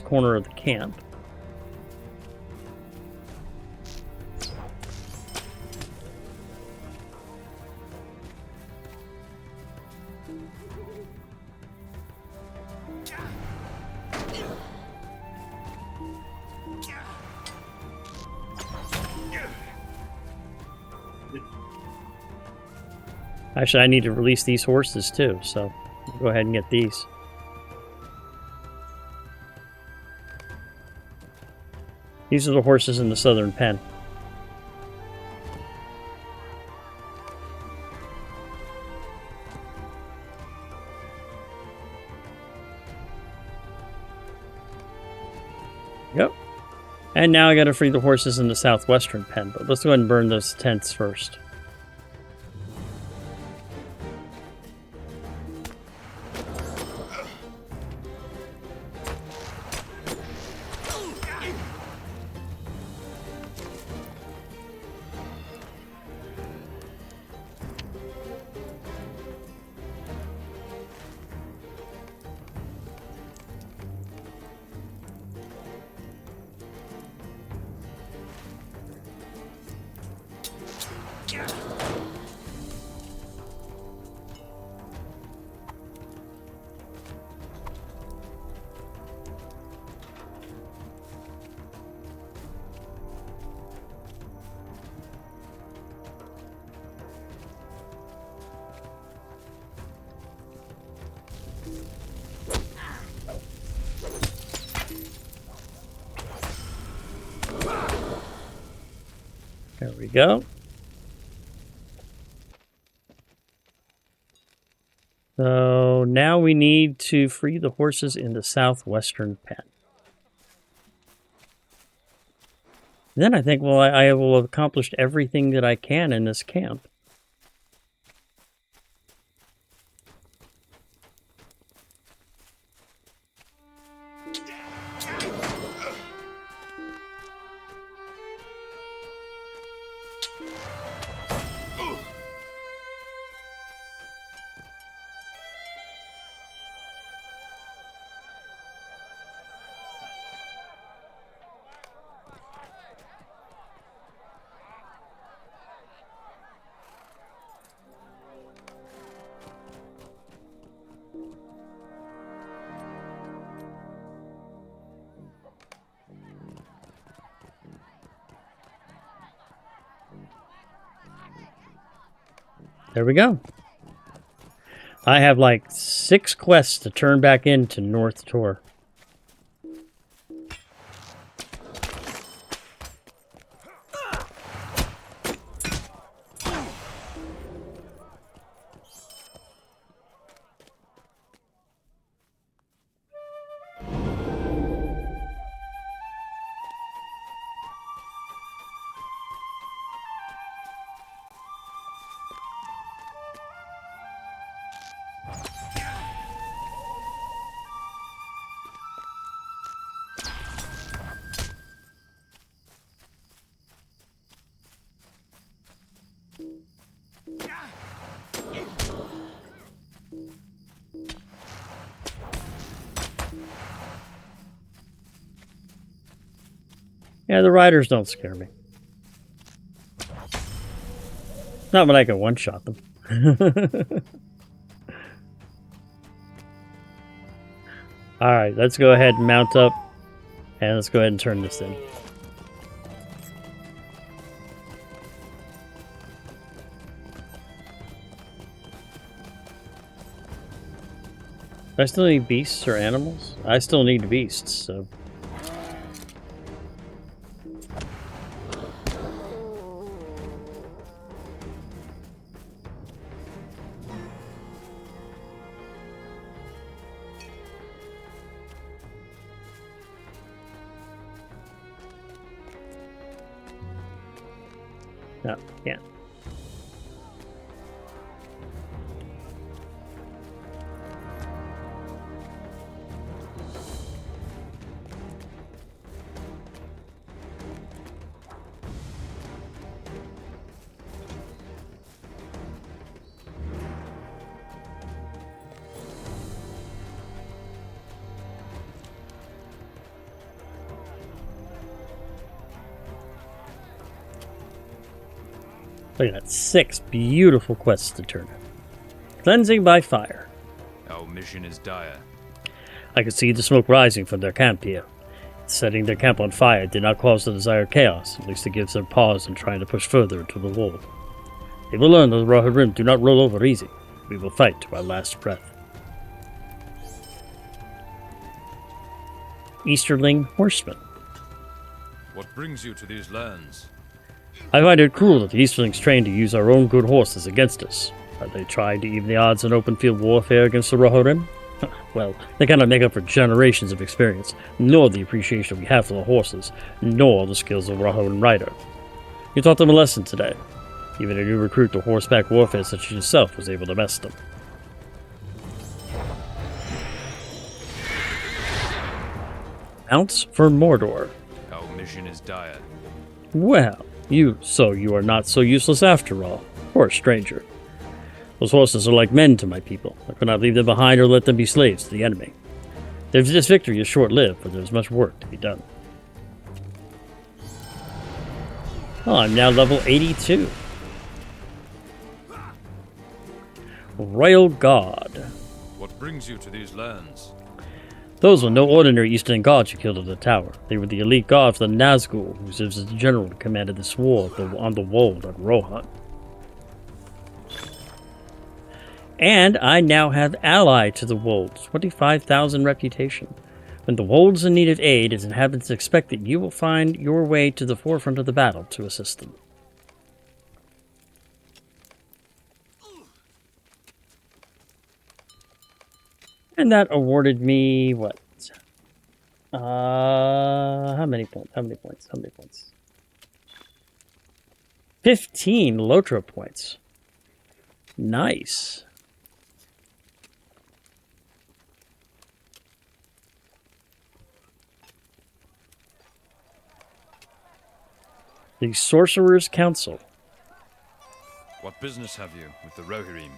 corner of the camp. Actually, I need to release these horses too, so go ahead and get these. These are the horses in the southern pen. Yep. And now I gotta free the horses in the southwestern pen, but let's go ahead and burn those tents first. There we go. So now we need to free the horses in the southwestern pen. Then I think, well, I will have accomplished everything that I can in this camp. There we go. I have like 6 quests to turn back into North Tor. Yeah, the riders don't scare me. Not when I can one-shot them. Alright, let's go ahead and mount up. And let's go ahead and turn this in. Do I still need beasts or animals? I still need beasts, so... No, yeah. Look at that, 6 beautiful quests to turn in. Cleansing by fire. Our mission is dire. I could see the smoke rising from their camp here. Setting their camp on fire did not cause the desired chaos, at least it gives them pause in trying to push further into the Wold. They will learn that the Rohan Rim do not roll over easy. We will fight to our last breath. Easterling Horsemen. What brings you to these lands? I find it cruel that the Easterlings train to use our own good horses against us. Are they trying to even the odds in open field warfare against the Rohan Rim? Well, they cannot make up for generations of experience, nor the appreciation we have for the horses, nor the skills of a Rohan rider. You taught them a lesson today. Even a new recruit to horseback warfare such as yourself was able to mess them. Mounts for Mordor. Our mission is dire. Well, you are not so useless after all, or a stranger. Those horses are like men to my people. I could not leave them behind or let them be slaves to the enemy. This victory is short-lived, but there's much work to be done. Oh, I'm now level 82. Royal Guard. What brings you to these lands? Those were no ordinary Easterling guards you killed at the tower. They were the elite guard of the Nazgul, who serves as the general who commanded this war on the Wold at Rohan. And I now have ally to the Wold, 25,000 reputation. When the Wold's in need of aid, its inhabitants expect that you will find your way to the forefront of the battle to assist them. And that awarded me what? How many points? How many points? How many points? 15 LOTRO points. Nice. The Sorcerer's Council. What business have you with the Rohirrim?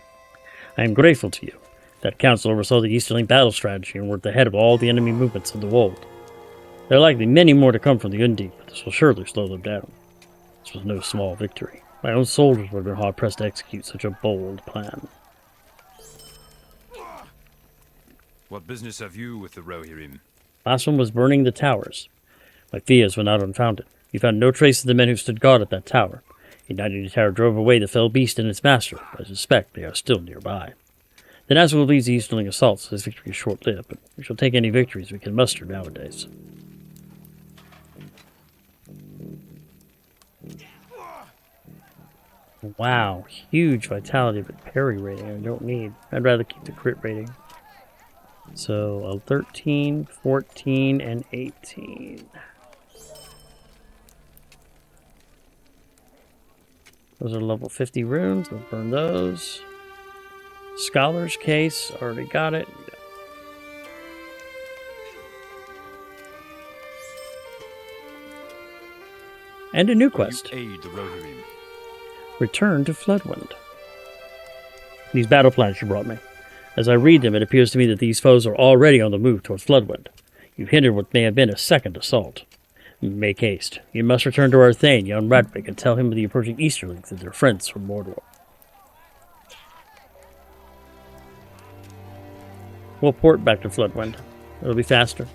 I am grateful to you. That council oversaw the Easterling battle strategy and were at the head of all the enemy movements in the Wold. There are likely many more to come from the Undine, but this will surely slow them down. This was no small victory. My own soldiers would have been hard-pressed to execute such a bold plan. What business have you with the Rohirrim? Last one was burning the towers. My fears were not unfounded. We found no trace of the men who stood guard at that tower. Igniting the tower drove away the fell beast and its master, but I suspect they are still nearby. The Nazgul leads the Easterling assaults, so this victory is short-lived, but we shall take any victories we can muster nowadays. Wow, huge vitality, but parry rating I don't need. I'd rather keep the crit rating. So, 13, 14, and 18. Those are level 50 runes. We'll burn those. Scholar's Case. Already got it. And a new quest. Aid the Rohirrim. Return to Floodwend. These battle plans you brought me. As I read them, it appears to me that these foes are already on the move towards Floodwend. You've hindered what may have been a second assault. Make haste. You must return to our Thane, young Radwig, and tell him of the approaching Easterlings and their friends from Mordor. We'll port back to Floodwend. It'll be faster.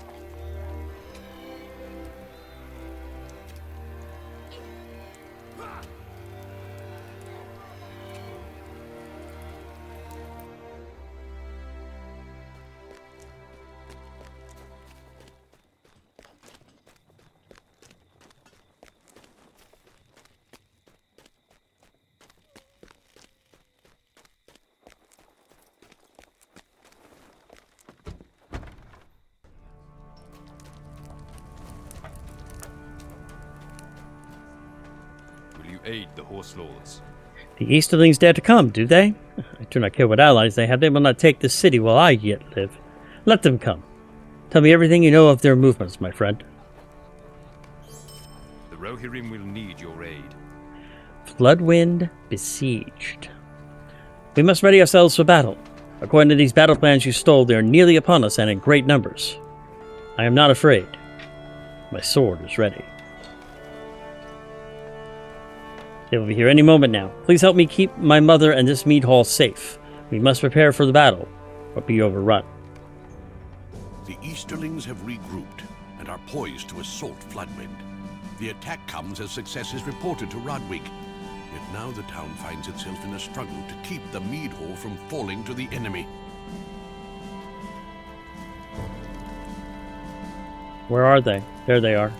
Aid the horse lords. The Easterlings dare to come, do they? I do not care what allies they have. They will not take this city while I yet live. Let them come. Tell me everything you know of their movements, my friend. The Rohirrim will need your aid. Floodwend besieged. We must ready ourselves for battle. According to these battle plans you stole, they are nearly upon us and in great numbers. I am not afraid. My sword is ready. They will be here any moment now. Please help me keep my mother and this mead hall safe. We must prepare for the battle, or be overrun. The Easterlings have regrouped and are poised to assault Floodwend. The attack comes as success is reported to Rodwig. Yet now the town finds itself in a struggle to keep the mead hall from falling to the enemy. Where are they? There they are.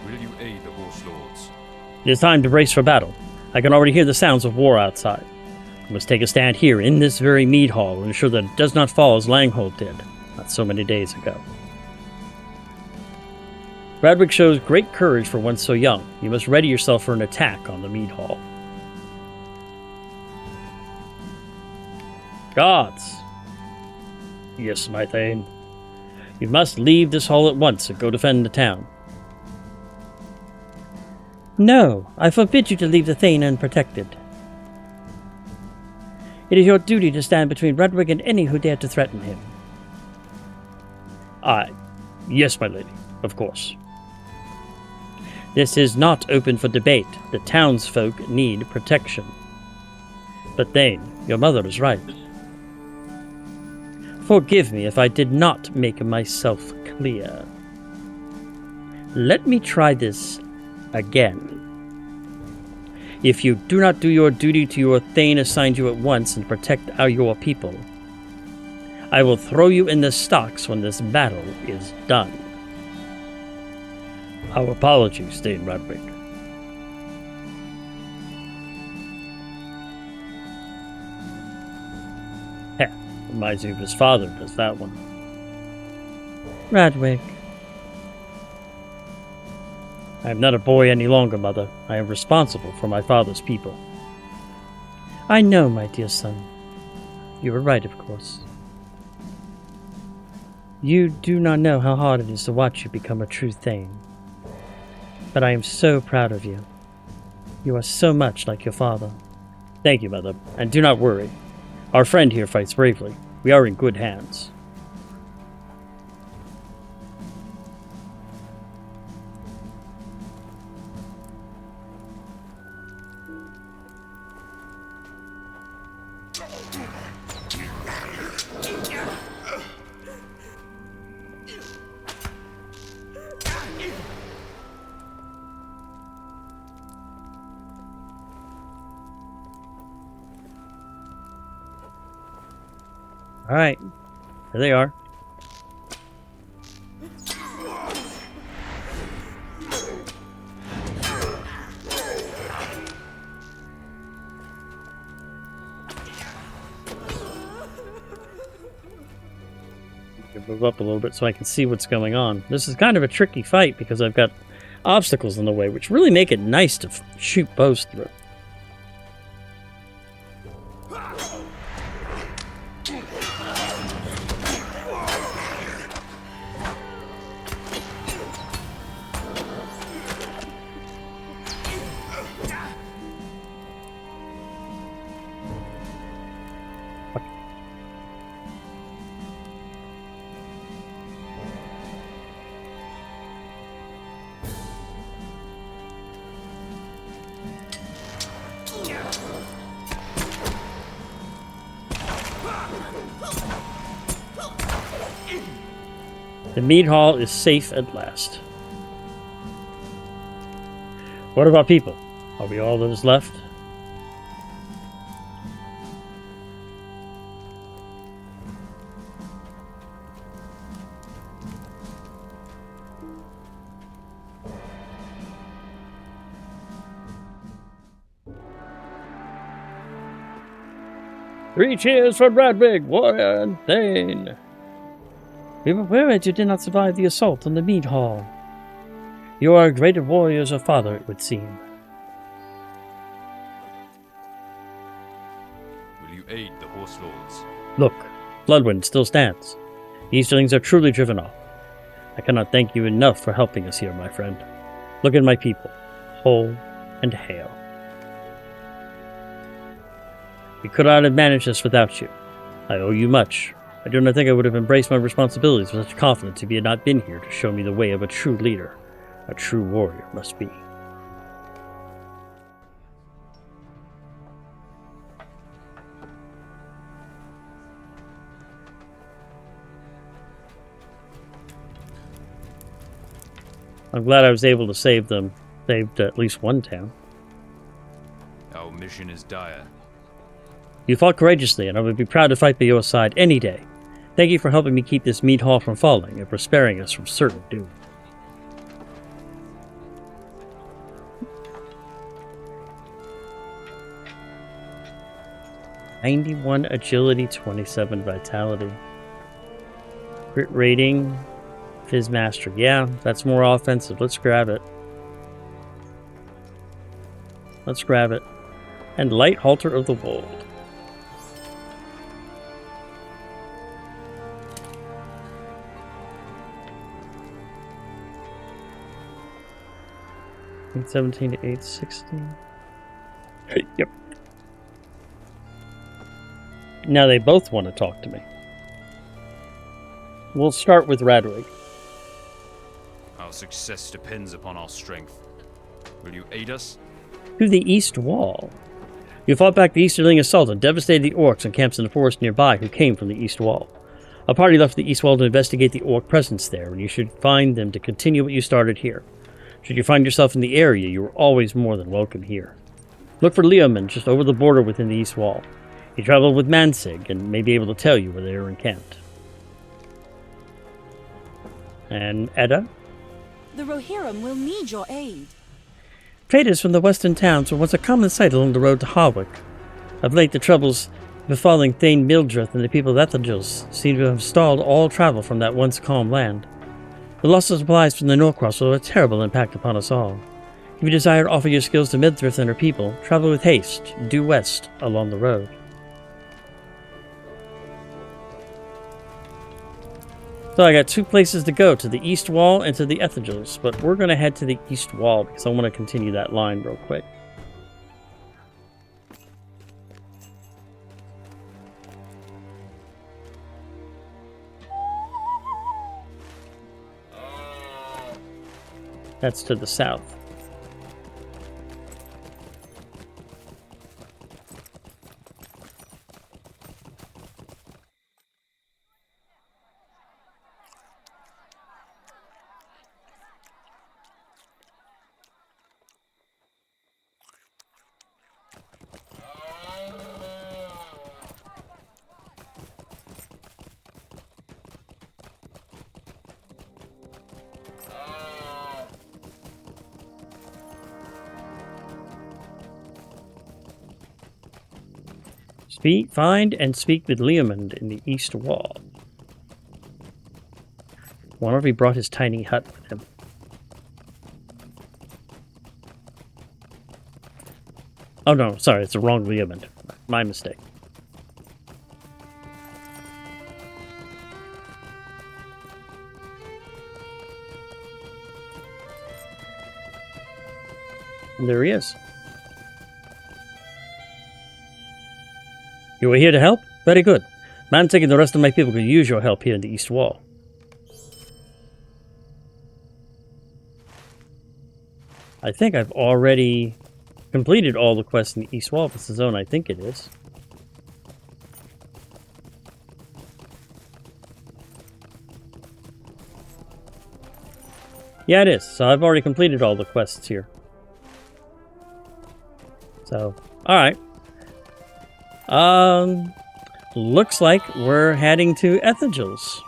Will you aid the horse lords? It is time to brace for battle. I can already hear the sounds of war outside. I must take a stand here in this very mead hall and ensure that it does not fall as Langhold did, not so many days ago. Radwig shows great courage for one so young. You must ready yourself for an attack on the mead hall. Gods! Yes, my Thane. You must leave this hall at once and go defend the town. No, I forbid you to leave the Thane unprotected. It is your duty to stand between Radwig and any who dare to threaten him. Yes, my lady, of course. This is not open for debate. The townsfolk need protection. But Thane, your mother is right. Forgive me if I did not make myself clear. Let me try this again. If you do not do your duty to your Thane assigned you at once and protect your people, I will throw you in the stocks when this battle is done. Our apologies, Thane Radwig. Heh, reminds me of his father, does that one. Radwig. I am not a boy any longer, Mother. I am responsible for my father's people. I know, my dear son. You were right, of course. You do not know how hard it is to watch you become a true Thane. But I am so proud of you. You are so much like your father. Thank you, Mother, and do not worry. Our friend here fights bravely. We are in good hands. Alright, there they are. Move up a little bit so I can see what's going on. This is kind of a tricky fight because I've got obstacles in the way, which really make it nice to shoot bows through. The mead hall is safe at last. What about people? Are we all that is left? Three cheers for Radwig, warrior and Thane. We were worried you did not survive the assault on the mead hall. You are a greater warrior as your father, it would seem. Will you aid the horse lords? Look, Floodwend still stands. The Easterlings are truly driven off. I cannot thank you enough for helping us here, my friend. Look at my people, whole and hale. We could not have managed this without you. I owe you much. I do not think I would have embraced my responsibilities with such confidence if you had not been here to show me the way of a true leader. A true warrior must be. I'm glad I was able to save them. Saved at least one town. Our mission is dire. You fought courageously, and I would be proud to fight by your side any day. Thank you for helping me keep this mead hall from falling, and for sparing us from certain doom. "91 agility, 27 vitality. Crit rating, Fizz Master. Yeah, that's more offensive. Let's grab it. Let's grab it. And Light Halter of the Wold. $817 to $860. Yep. Now they both want to talk to me. We'll start with Radwig. Our success depends upon our strength. Will you aid us? To the east wall. You fought back the Easterling assault and devastated the orcs and camps in the forest nearby who came from the east wall. A party left the east wall to investigate the orc presence there, and you should find them to continue what you started here. Should you find yourself in the area, you are always more than welcome here. Look for Leoman just over the border within the east wall. He traveled with Mansig and may be able to tell you where they are encamped. And Edda? The Rohirrim will need your aid. Traders from the western towns were once a common sight along the road to Harwick. Of late, the troubles befalling Thane Mildreth and the people of Ethengils seem to have stalled all travel from that once calm land. The loss of supplies from the Norcrofts will have a terrible impact upon us all. If you desire to offer your skills to Mildreth and her people, travel with haste, due west along the road. So I got 2 places to go, to the east wall and to the Ethengils, but we're going to head to the east wall because I want to continue that line real quick. That's to the south. Find and speak with Leomund in the east wall. Wonder if he brought his tiny hut with him. Oh no, sorry, it's the wrong Leomund. My mistake. And there he is. You were here to help? Very good. Mantic and the rest of my people could use your help here in the East Wall. I think I've already completed all the quests in the East Wall. If it's the zone I think it is. Yeah, it is. So I've already completed all the quests here. So, alright. Looks like we're heading to Ethengils.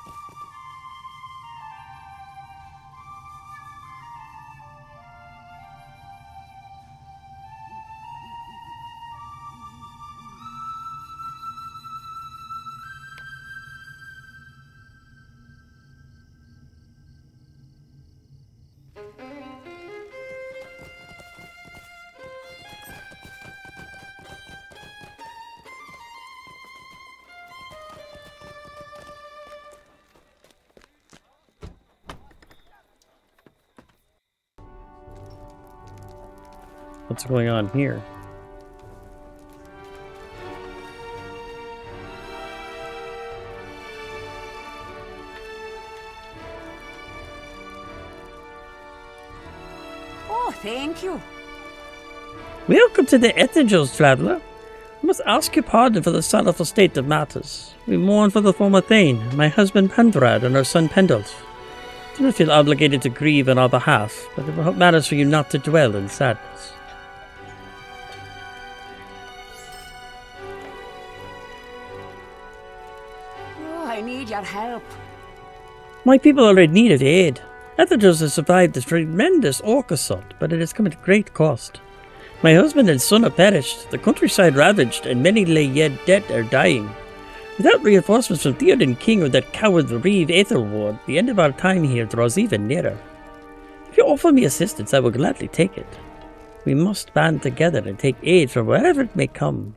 What's going on here? Oh, thank you. Welcome to the Ethengils, traveler. I must ask your pardon for the sorrowful state of matters. We mourn for the former Thane, my husband Pendrad, and our son Pendles. I do not feel obligated to grieve on our behalf, but it will help matters for you not to dwell in sadness. I need your help. My people are in need of aid. Ethengils has survived this tremendous orc assault, but it has come at great cost. My husband and son have perished, the countryside ravaged, and many lay yet dead or dying. Without reinforcements from Theoden King or that coward Reeve Aethelward, the end of our time here draws even nearer. If you offer me assistance, I will gladly take it. We must band together and take aid from wherever it may come.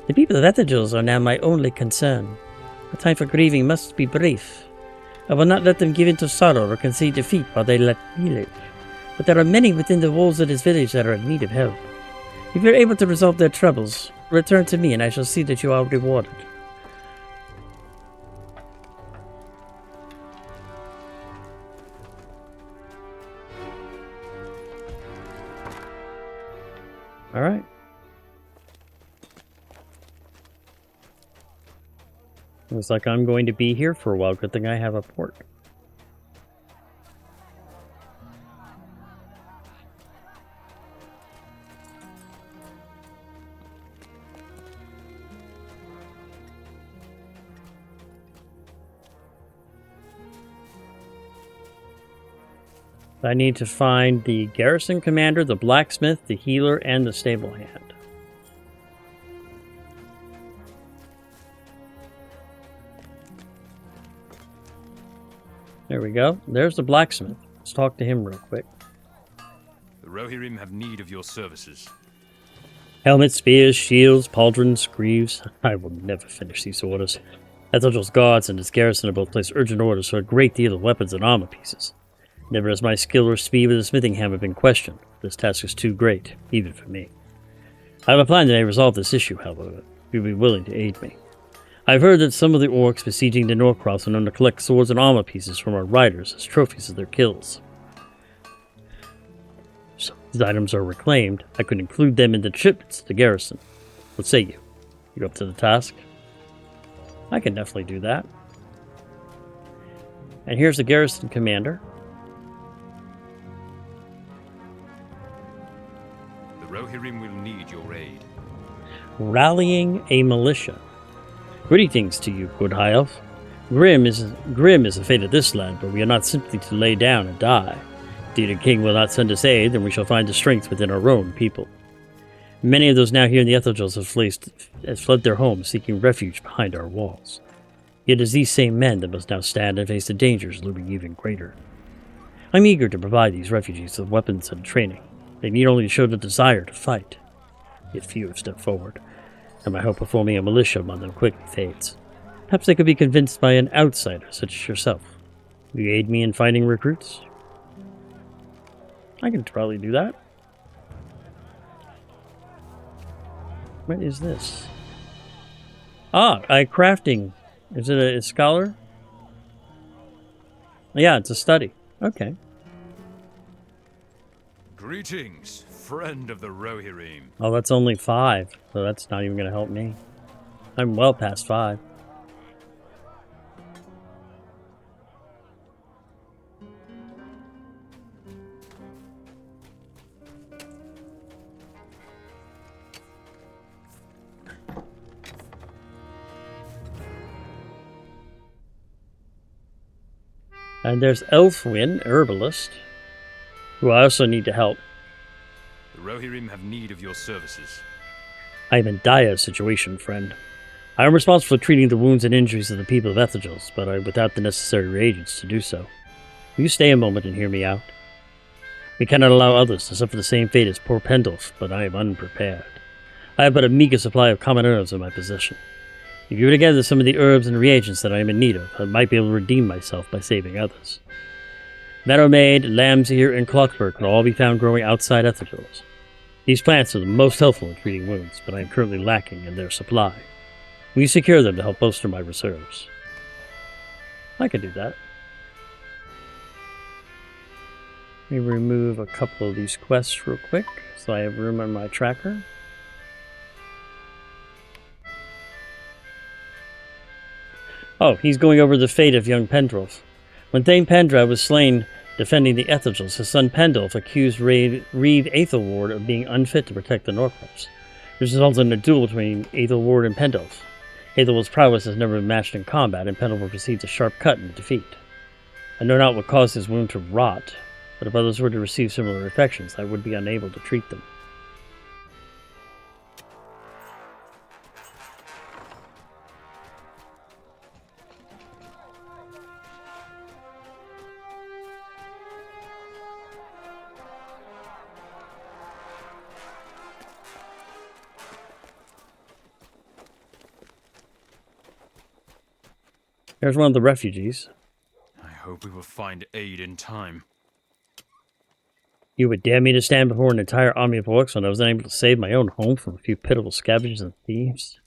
The people of Ethengils are now my only concern. The time for grieving must be brief. I will not let them give in to sorrow or concede defeat while they let me live. But there are many within the walls of this village that are in need of help. If you are able to resolve their troubles, return to me and I shall see that you are rewarded. Alright. Looks like I'm going to be here for a while. Good thing I have a port. I need to find the garrison commander, the blacksmith, the healer, and the stable hand. There we go. There's the blacksmith. Let's talk to him real quick. The Rohirrim have need of your services. Helmets, spears, shields, pauldrons, greaves. I will never finish these orders. Etheldral's guards and his garrison have both placed urgent orders for a great deal of weapons and armor pieces. Never has my skill or speed with the smithing hammer been questioned. This task is too great, even for me. I have a plan to resolve this issue, however. You'll be willing to aid me. I've heard that some of the orcs besieging the Norcrofts are known to collect swords and armor pieces from our riders as trophies of their kills. So if these items are reclaimed, I could include them in the shipments to the garrison. What say you? You up to the task? I can definitely do that. And here's the garrison commander. The Rohirrim will need your aid. Rallying a militia. Greetings to you, good high elf. Grim is the fate of this land, but we are not simply to lay down and die. Indeed, a king will not send us aid, then we shall find the strength within our own people. Many of those now here in the Etheldrals have fled their homes, seeking refuge behind our walls. Yet it is these same men that must now stand and face the dangers looming even greater. I'm eager to provide these refugees with weapons and training. They need only show the desire to fight. Yet few have stepped forward, and my hope of forming a militia among them quickly fades. Perhaps they could be convinced by an outsider such as yourself. Will you aid me in finding recruits? I can probably do that. What is this? Ah, crafting. Is it a scholar? Yeah, it's a study. Okay. Greetings, friend of the Rohirrim. Oh, that's only 5, so that's not even going to help me. I'm well past 5. And there's Elfwin, herbalist, who I also need to help. The Rohirrim have need of your services. I am in dire situation, friend. I am responsible for treating the wounds and injuries of the people of Etheldrals, but I am without the necessary reagents to do so. Will you stay a moment and hear me out? We cannot allow others to suffer the same fate as poor Pendulph, but I am unprepared. I have but a meager supply of common herbs in my possession. If you were to gather some of the herbs and reagents that I am in need of, I might be able to redeem myself by saving others. Meadowmaid, Lambsear, and Clockbur can all be found growing outside Etheldrals. These plants are the most helpful in treating wounds, but I am currently lacking in their supply. Will you secure them to help bolster my reserves? I could do that. Let me remove a couple of these quests real quick, so I have room on my tracker. Oh, he's going over the fate of young Pendulph. When Thane Pendra was slain defending the Etheldrals, his son Pendulph accused Reeve Aethelward of being unfit to protect the Norcrofts. This resulted in a duel between Aethelward and Pendulph. Aethelward's prowess has never been matched in combat, and Pendulph received a sharp cut in defeat. I know not what caused his wound to rot, but if others were to receive similar infections, I would be unable to treat them. There's one of the refugees. I hope we will find aid in time. You would dare me to stand before an entire army of orcs when I was unable to save my own home from a few pitiful scavengers and thieves?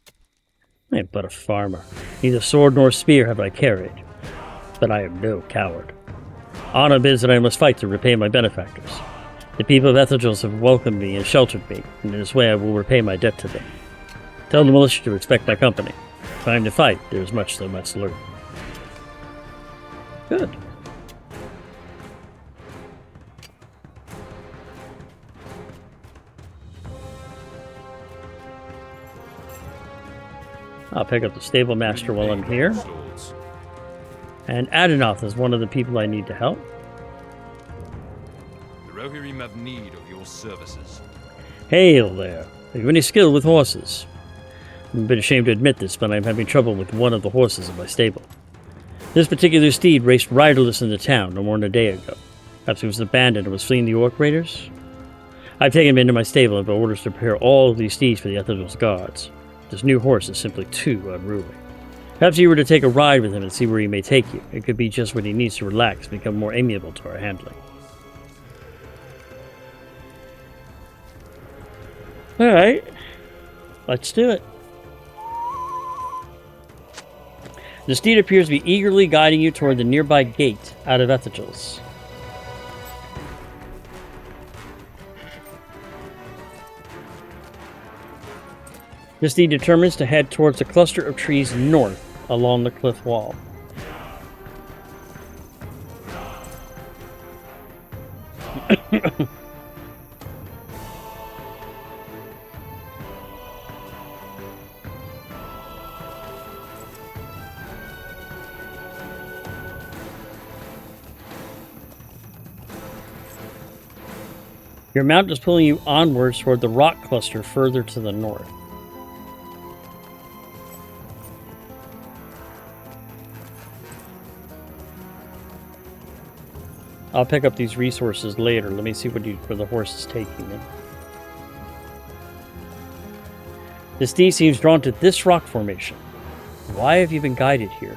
I am but a farmer. Neither sword nor spear have I carried. But I am no coward. Honor bids that I must fight to repay my benefactors. The people of Etheldrals have welcomed me and sheltered me, and in this way I will repay my debt to them. Tell the militia to expect my company. Time to fight, there is much they must learn. Good. I'll pick up the stable master while I'm here. And Adenoth is one of the people I need to help. The Rohirrim have need of your services. Hail there. Have you any skill with horses? I'm a bit ashamed to admit this, but I'm having trouble with one of the horses in my stable. This particular steed raced riderless in the town no more than a day ago. Perhaps it was abandoned and was fleeing the orc raiders. I've taken him into my stable and have orders to prepare all of these steeds for the Ethel's guards. This new horse is simply too unruly. Perhaps you were to take a ride with him and see where he may take you. It could be just what he needs to relax and become more amiable to our handling. Alright. Let's do it. The steed appears to be eagerly guiding you toward the nearby gate out of Ethel's. The steed determines to head towards the cluster of trees north along the cliff wall. Your mount is pulling you onwards toward the rock cluster further to the north. I'll pick up these resources later. Let me see where the horse is taking them. The steed seems drawn to this rock formation. Why have you been guided here?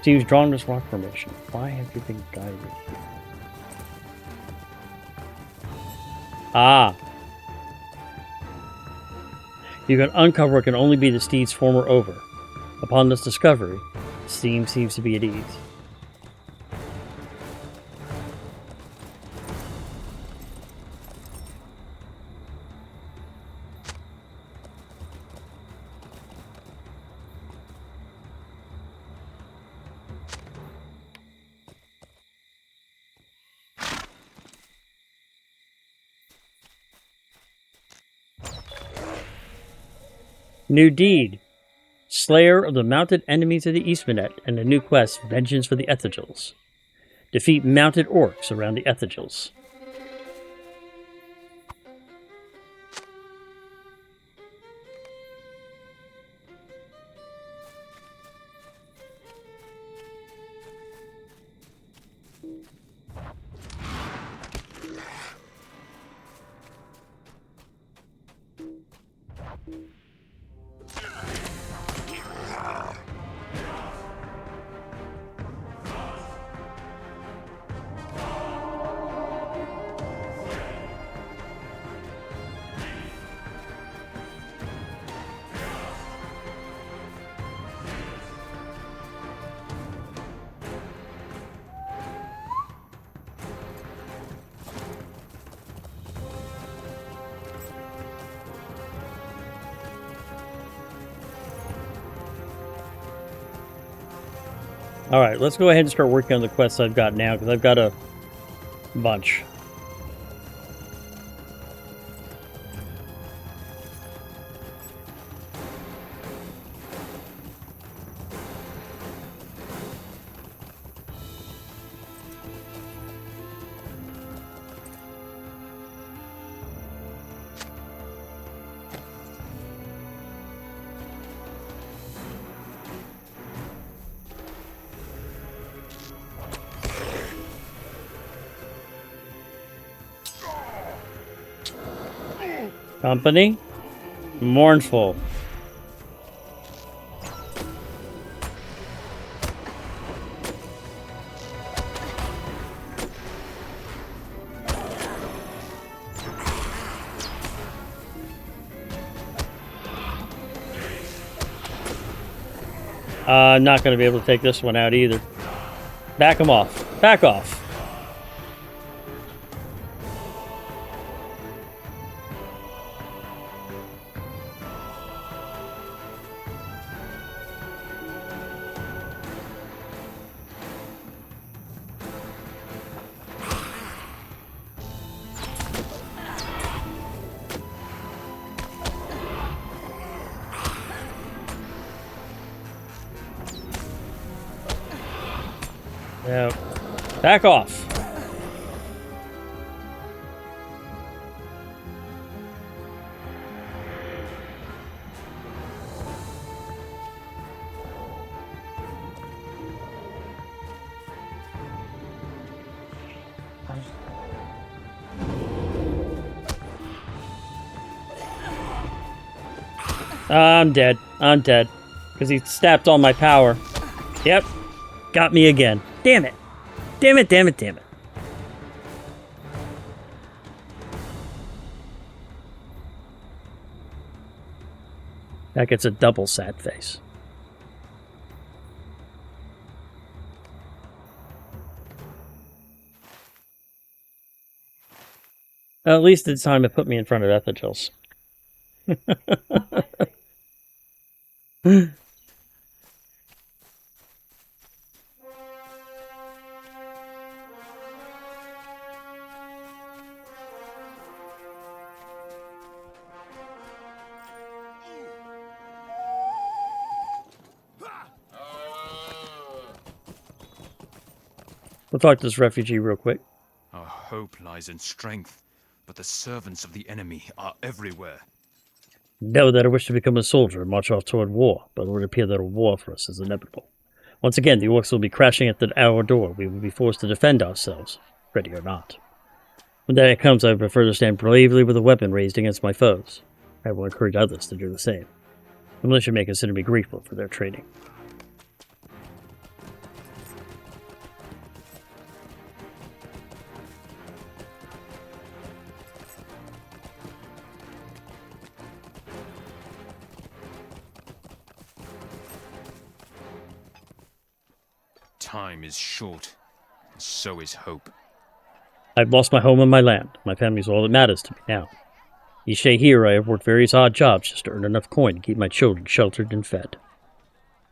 Seems drawn to this rock formation. Why have you been guided here? Ah. You can uncover what can only be the steed's former owner. Upon this discovery, the steed seems to be at ease. New deed. Slayer of the mounted enemies of the Eastmanet, and a new quest, Vengeance for the Ethegils. Defeat mounted orcs around the Ethegils. Alright, let's go ahead and start working on the quests I've got now, because I've got a bunch. Company? Mournful. Not going to be able to take this one out either. Back him off. Back off. Yeah. Back off. I'm dead. I'm dead. Because he snapped all my power. Yep. Got me again. Damn it. Damn it, damn it, damn it. That gets a double sad face. At least it's time to put me in front of Ethagils. We'll talk to this refugee real quick. Our hope lies in strength, but the servants of the enemy are everywhere. Know that I wish to become a soldier and march off toward war, but it would appear that a war for us is inevitable. Once again, the orcs will be crashing at our door. We will be forced to defend ourselves, ready or not. When that comes, I would prefer to stand bravely with a weapon raised against my foes. I will encourage others to do the same. The militia may consider me grateful for their training. Time is short, and so is hope. I've lost my home and my land. My family is all that matters to me now. Each day here I have worked various odd jobs just to earn enough coin to keep my children sheltered and fed.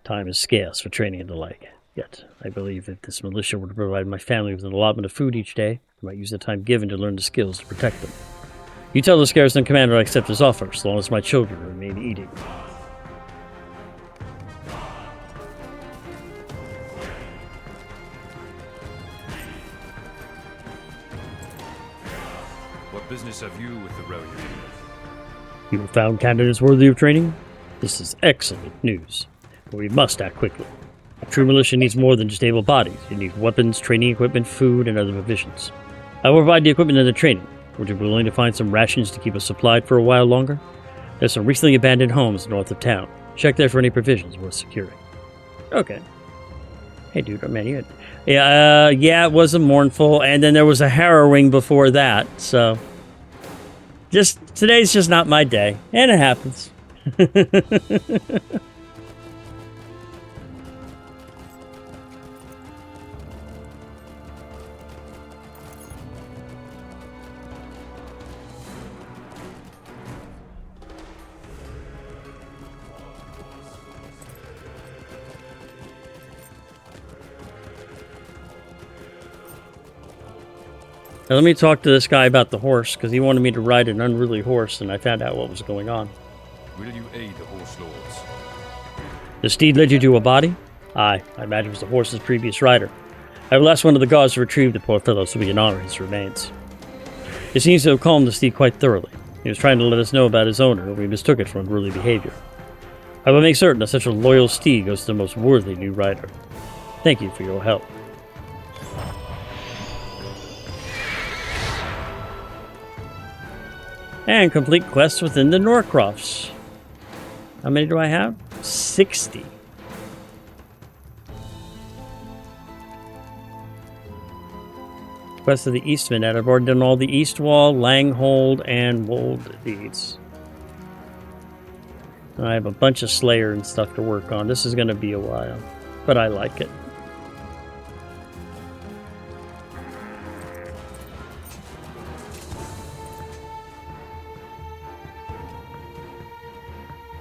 Time is scarce for training and the like. Yet, I believe if this militia were to provide my family with an allotment of food each day, I might use the time given to learn the skills to protect them. You tell the garrison commander I accept his offer, as long as my children remain eating. What business have you with the Rohan? You have found candidates worthy of training? This is excellent news, but we must act quickly. A true militia needs more than just able bodies. You need weapons, training equipment, food, and other provisions. I will provide the equipment and the training. Would you be willing to find some rations to keep us supplied for a while longer? There's some recently abandoned homes north of town. Check there for any provisions worth securing. Okay. Hey, dude, man, you had... yeah, it was a mournful, and then there was a harrowing before that, so... Today's just not my day, and it happens. Now let me talk to this guy about the horse, because he wanted me to ride an unruly horse, and I found out what was going on. Will you aid the horse lords? The steed led you to a body? Aye, I imagine it was the horse's previous rider. I will ask one of the guards to retrieve the poor fellow so we can honor his remains. He seems to have calmed the steed quite thoroughly. He was trying to let us know about his owner, and we mistook it for unruly behavior. I will make certain that such a loyal steed goes to the most worthy new rider. Thank you for your help. And complete quests within the Norcrofts. How many do I have? 60. Quest of the Eastmen. I've already done all the East Wall, Langhold, and Wold deeds. I have a bunch of Slayer and stuff to work on. This is going to be a while, but I like it.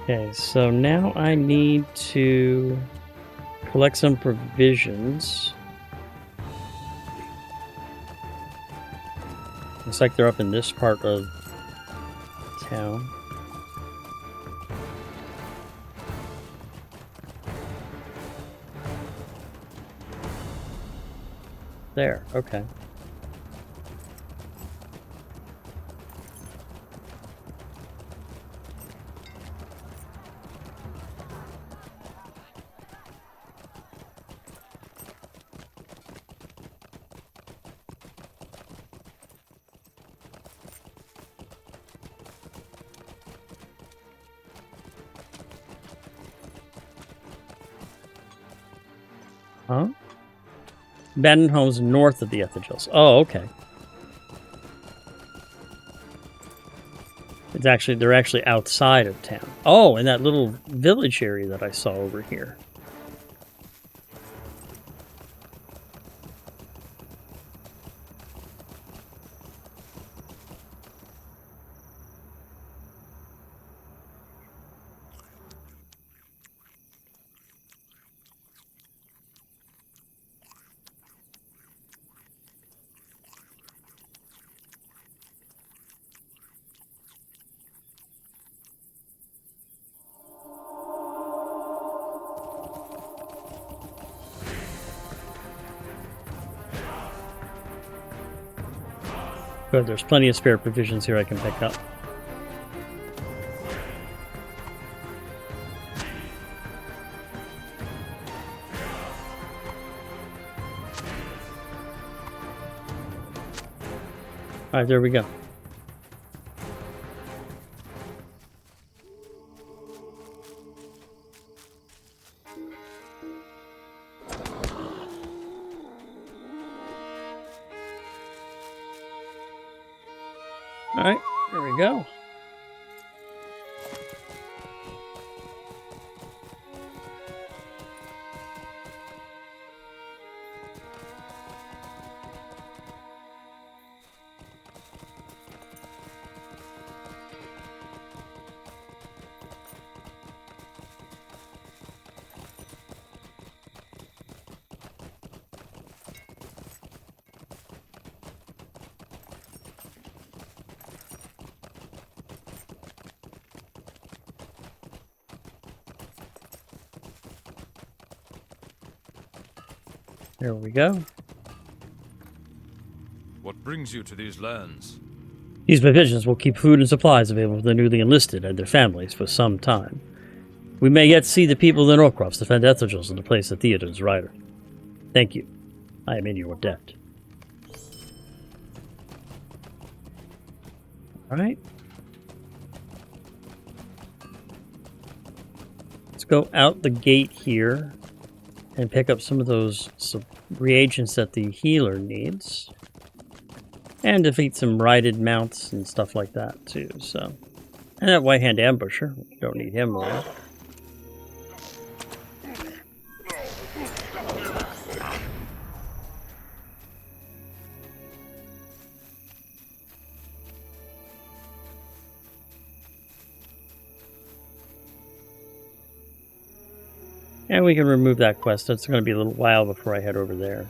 Okay, so now I need to collect some provisions. Looks like they're up in this part of town. There, okay. Huh? Abandoned homes north of the Ethagils. Oh, okay. They're actually outside of town. Oh, in that little village area that I saw over here. Good, there's plenty of spare provisions here I can pick up. Alright, there we go. Alright, there we go. There we go. What brings you to these lands? These provisions will keep food and supplies available for the newly enlisted and their families for some time. We may yet see the people of the Norcrofts defend Ethagils in the place of Theoden's rider. Thank you. I am in your debt. Alright. Let's go out the gate here and pick up some of those reagents that the healer needs. And defeat some rided mounts and stuff like that too, so. And that white-hand ambusher. We don't need him around. And we can remove that quest. It's going to be a little while before I head over there.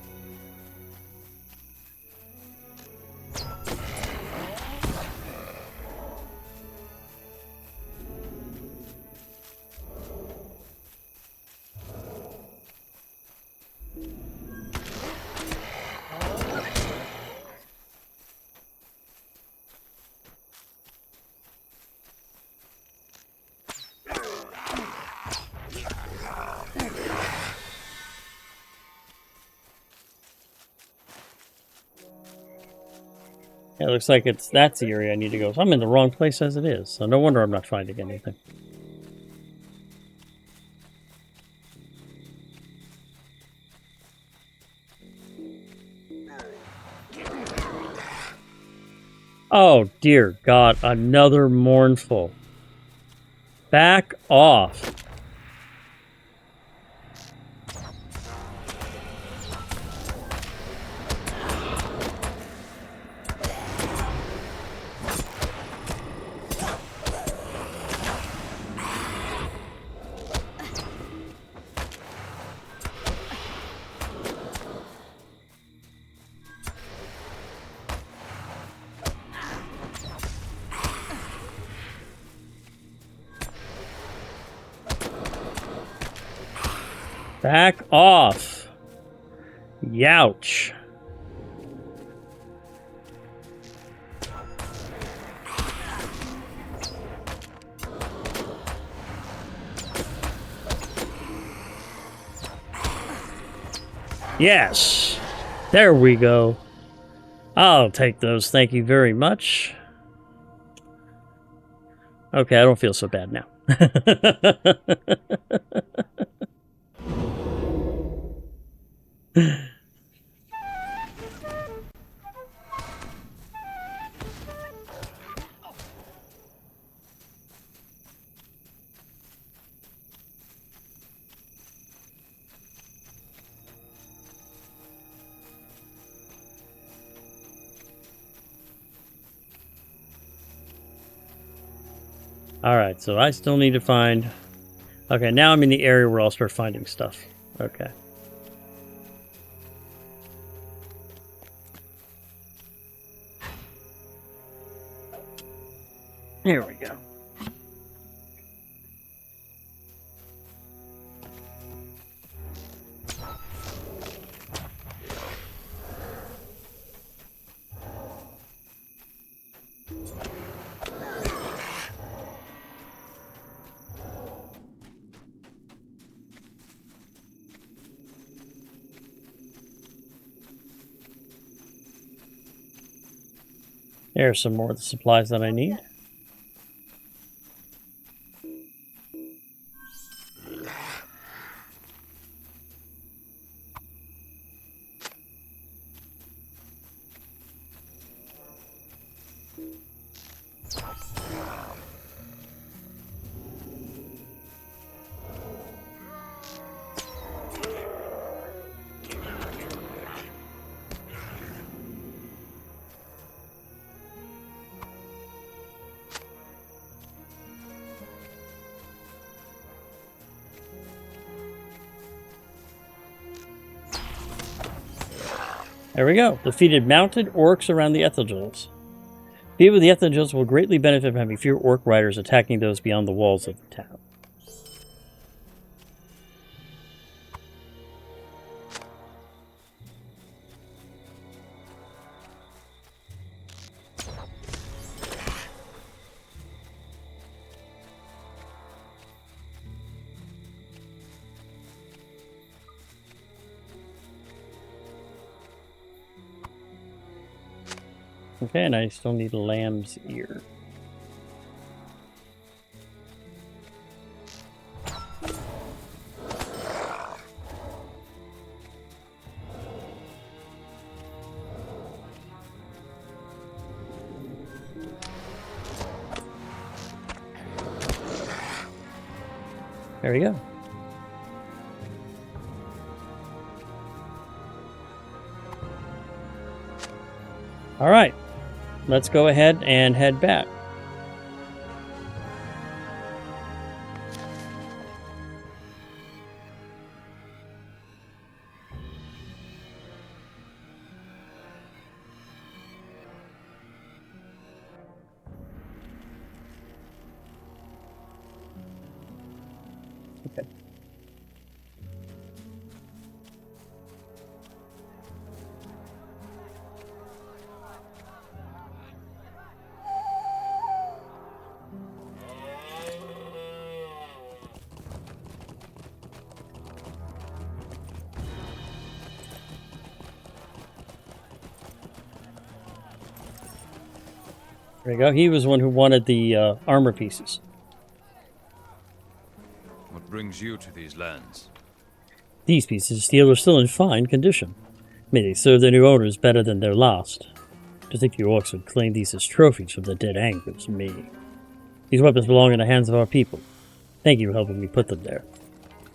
Yeah, it looks like that's the area I need to go. So I'm in the wrong place as it is. So no wonder I'm not finding anything. Oh, dear God. Another mournful. Back off. Back off. Youch. Yes. There we go. I'll take those. Thank you very much. Okay, I don't feel so bad now. Alright, so I still need to find... Okay, now I'm in the area where I'll start finding stuff. Okay. Here we go. There's some more of the supplies that I need. There we go. Defeated mounted orcs around the Ethelgils. People with the Ethelgils will greatly benefit from having fewer orc riders attacking those beyond the walls of the town. Okay, and I still need a lamb's ear. There we go. All right. Let's go ahead and head back. Okay. There you go. He was one who wanted the armor pieces. What brings you to these lands? These pieces of steel are still in fine condition. May they serve their new owners better than their last. To think the orcs would claim these as trophies from the dead angers me. These weapons belong in the hands of our people. Thank you for helping me put them there.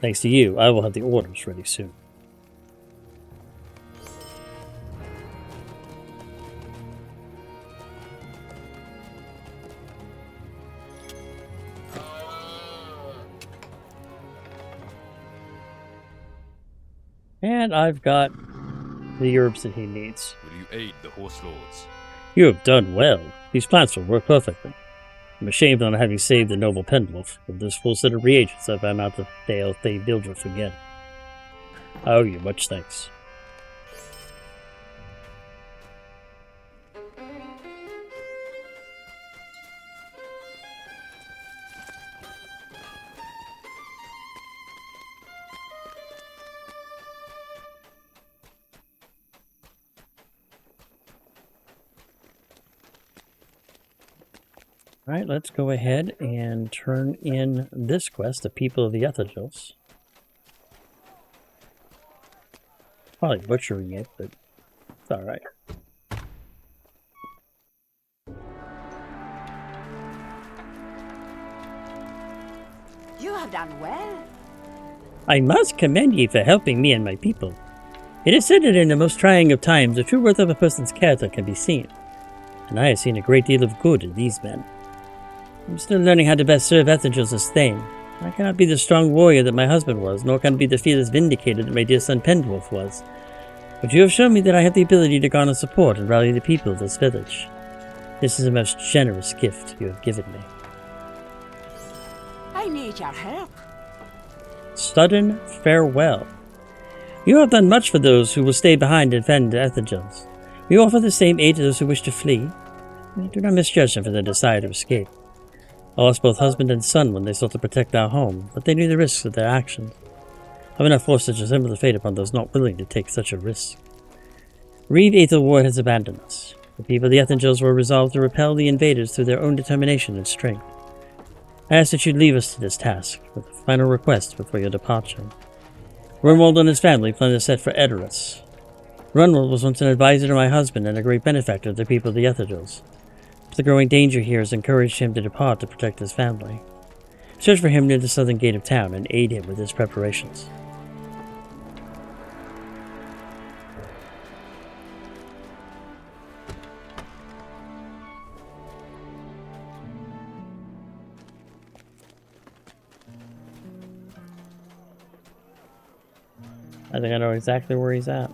Thanks to you, I will have the orders ready soon. And I've got the herbs that he needs. Will you aid the horse lords? You have done well. These plants will work perfectly. I'm ashamed on having saved the noble Pendulf. With this full set of reagents, I found out that they Bildrith again. I owe you much thanks. Alright, let's go ahead and turn in this quest, The People of the Ethelgils. Probably butchering it, but it's alright. You have done well. I must commend ye for helping me and my people. It is said that in the most trying of times, the true worth of a person's character can be seen, and I have seen a great deal of good in these men. I'm still learning how to best serve Ethelgils as Thane. I cannot be the strong warrior that my husband was, nor can I be the fearless vindicator that my dear son Pendwolf was. But you have shown me that I have the ability to garner support and rally the people of this village. This is a most generous gift you have given me. I need your help. Sudden farewell. You have done much for those who will stay behind and defend Ethelgils. We offer the same aid to those who wish to flee. We do not misjudge them for their desire to escape. I lost both husband and son when they sought to protect our home, but they knew the risks of their actions. I have not forced such a similar fate upon those not willing to take such a risk. Reeve Aethelward has abandoned us. The people of the Ethelgils were resolved to repel the invaders through their own determination and strength. I ask that you leave us to this task, with a final request before your departure. Runwald and his family plan to set for Edoras. Runwald was once an advisor to my husband and a great benefactor of the people of the Ethelgils. The growing danger here has encouraged him to depart to protect his family. Search for him near the southern gate of town and aid him with his preparations. I think I know exactly where he's at.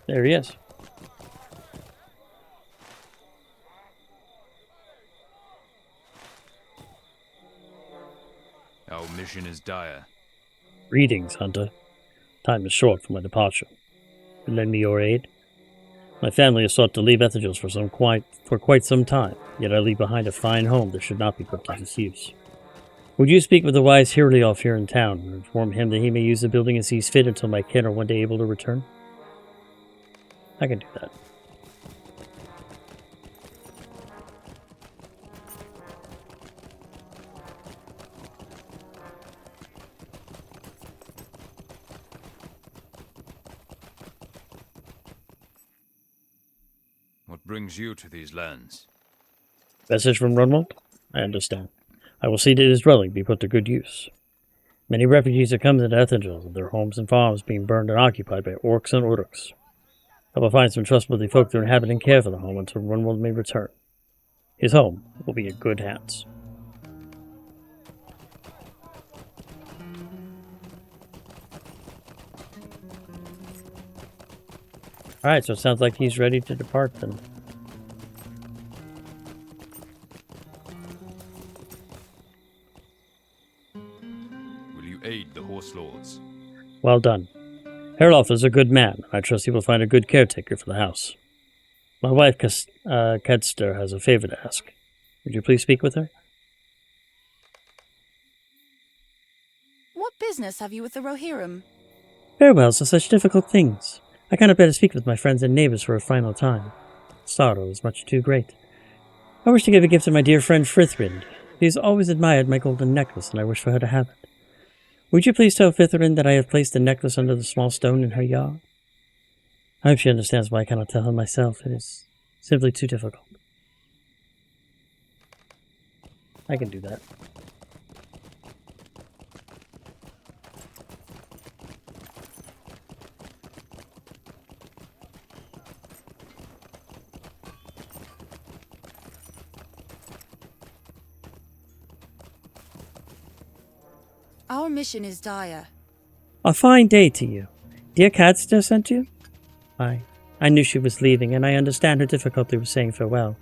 There he is. Our mission is dire. Greetings, Hunter. Time is short for my departure. You lend me your aid? My family has sought to leave Ethelgils for quite some time, yet I leave behind a fine home that should not be put to disuse. Would you speak with the wise Hirlioff here in town and inform him that he may use the building as sees fit until my kin are one day able to return? I can do that. What brings you to these lands? Message from Runwald? I understand. I will see that his dwelling be put to good use. Many refugees have come to Ethelgils, with their homes and farms being burned and occupied by orcs and uruks. I will find some trustworthy folk to inhabit and care for the home until Runwald may return. His home will be in good hands. Alright, so it sounds like he's ready to depart then. Will you aid the Horse Lords? Well done. Herloff is a good man. I trust he will find a good caretaker for the house. My wife, Kedster, has a favor to ask. Would you please speak with her? What business have you with the Rohirrim? Farewells are such difficult things. I cannot bear to speak with my friends and neighbors for a final time. Sorrow is much too great. I wish to give a gift to my dear friend Frithrind. She has always admired my golden necklace, and I wish for her to have it. Would you please tell Frithrind that I have placed the necklace under the small stone in her yard? I hope she understands why I cannot tell her myself. It is simply too difficult. I can do that. Our mission is dire. A fine day to you. Dear Cadster sent you? I knew she was leaving, and I understand her difficulty with saying farewell.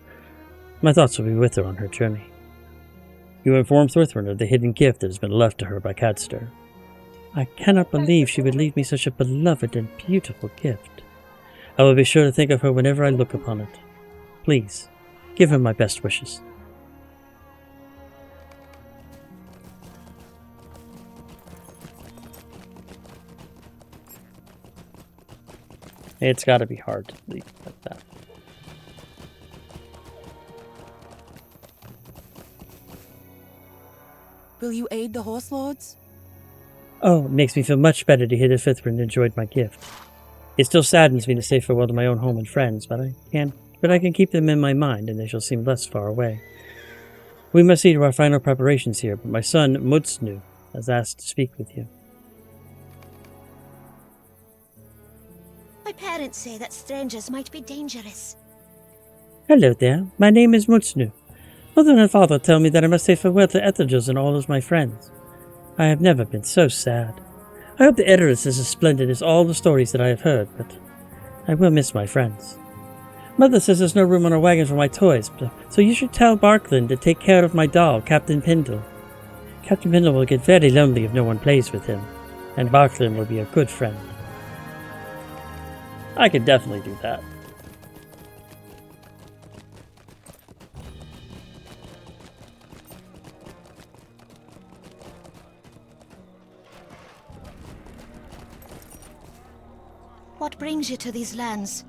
My thoughts will be with her on her journey. You informed Thorthrin of the hidden gift that has been left to her by Cadster. I cannot believe she would leave me such a beloved and beautiful gift. I will be sure to think of her whenever I look upon it. Please, give her my best wishes. It's got to be hard to leave like that. Will you aid the horse lords? Oh, it makes me feel much better to hear that Thorthrin enjoyed my gift. It still saddens me to say farewell to my own home and friends, but I can keep them in my mind, and they shall seem less far away. We must see to our final preparations here, but my son, Mutsnu, has asked to speak with you. My parents say that strangers might be dangerous. Hello there, my name is Mutsnu. Mother and father tell me that I must say farewell to Ethelgils and all of my friends. I have never been so sad. I hope the Edoras is as splendid as all the stories that I have heard, but I will miss my friends. Mother says there's no room on her wagon for my toys, so you should tell Barklin to take care of my doll, Captain Pindle. Captain Pindle will get very lonely if no one plays with him, and Barklin will be a good friend. I could definitely do that. What brings you to these lands?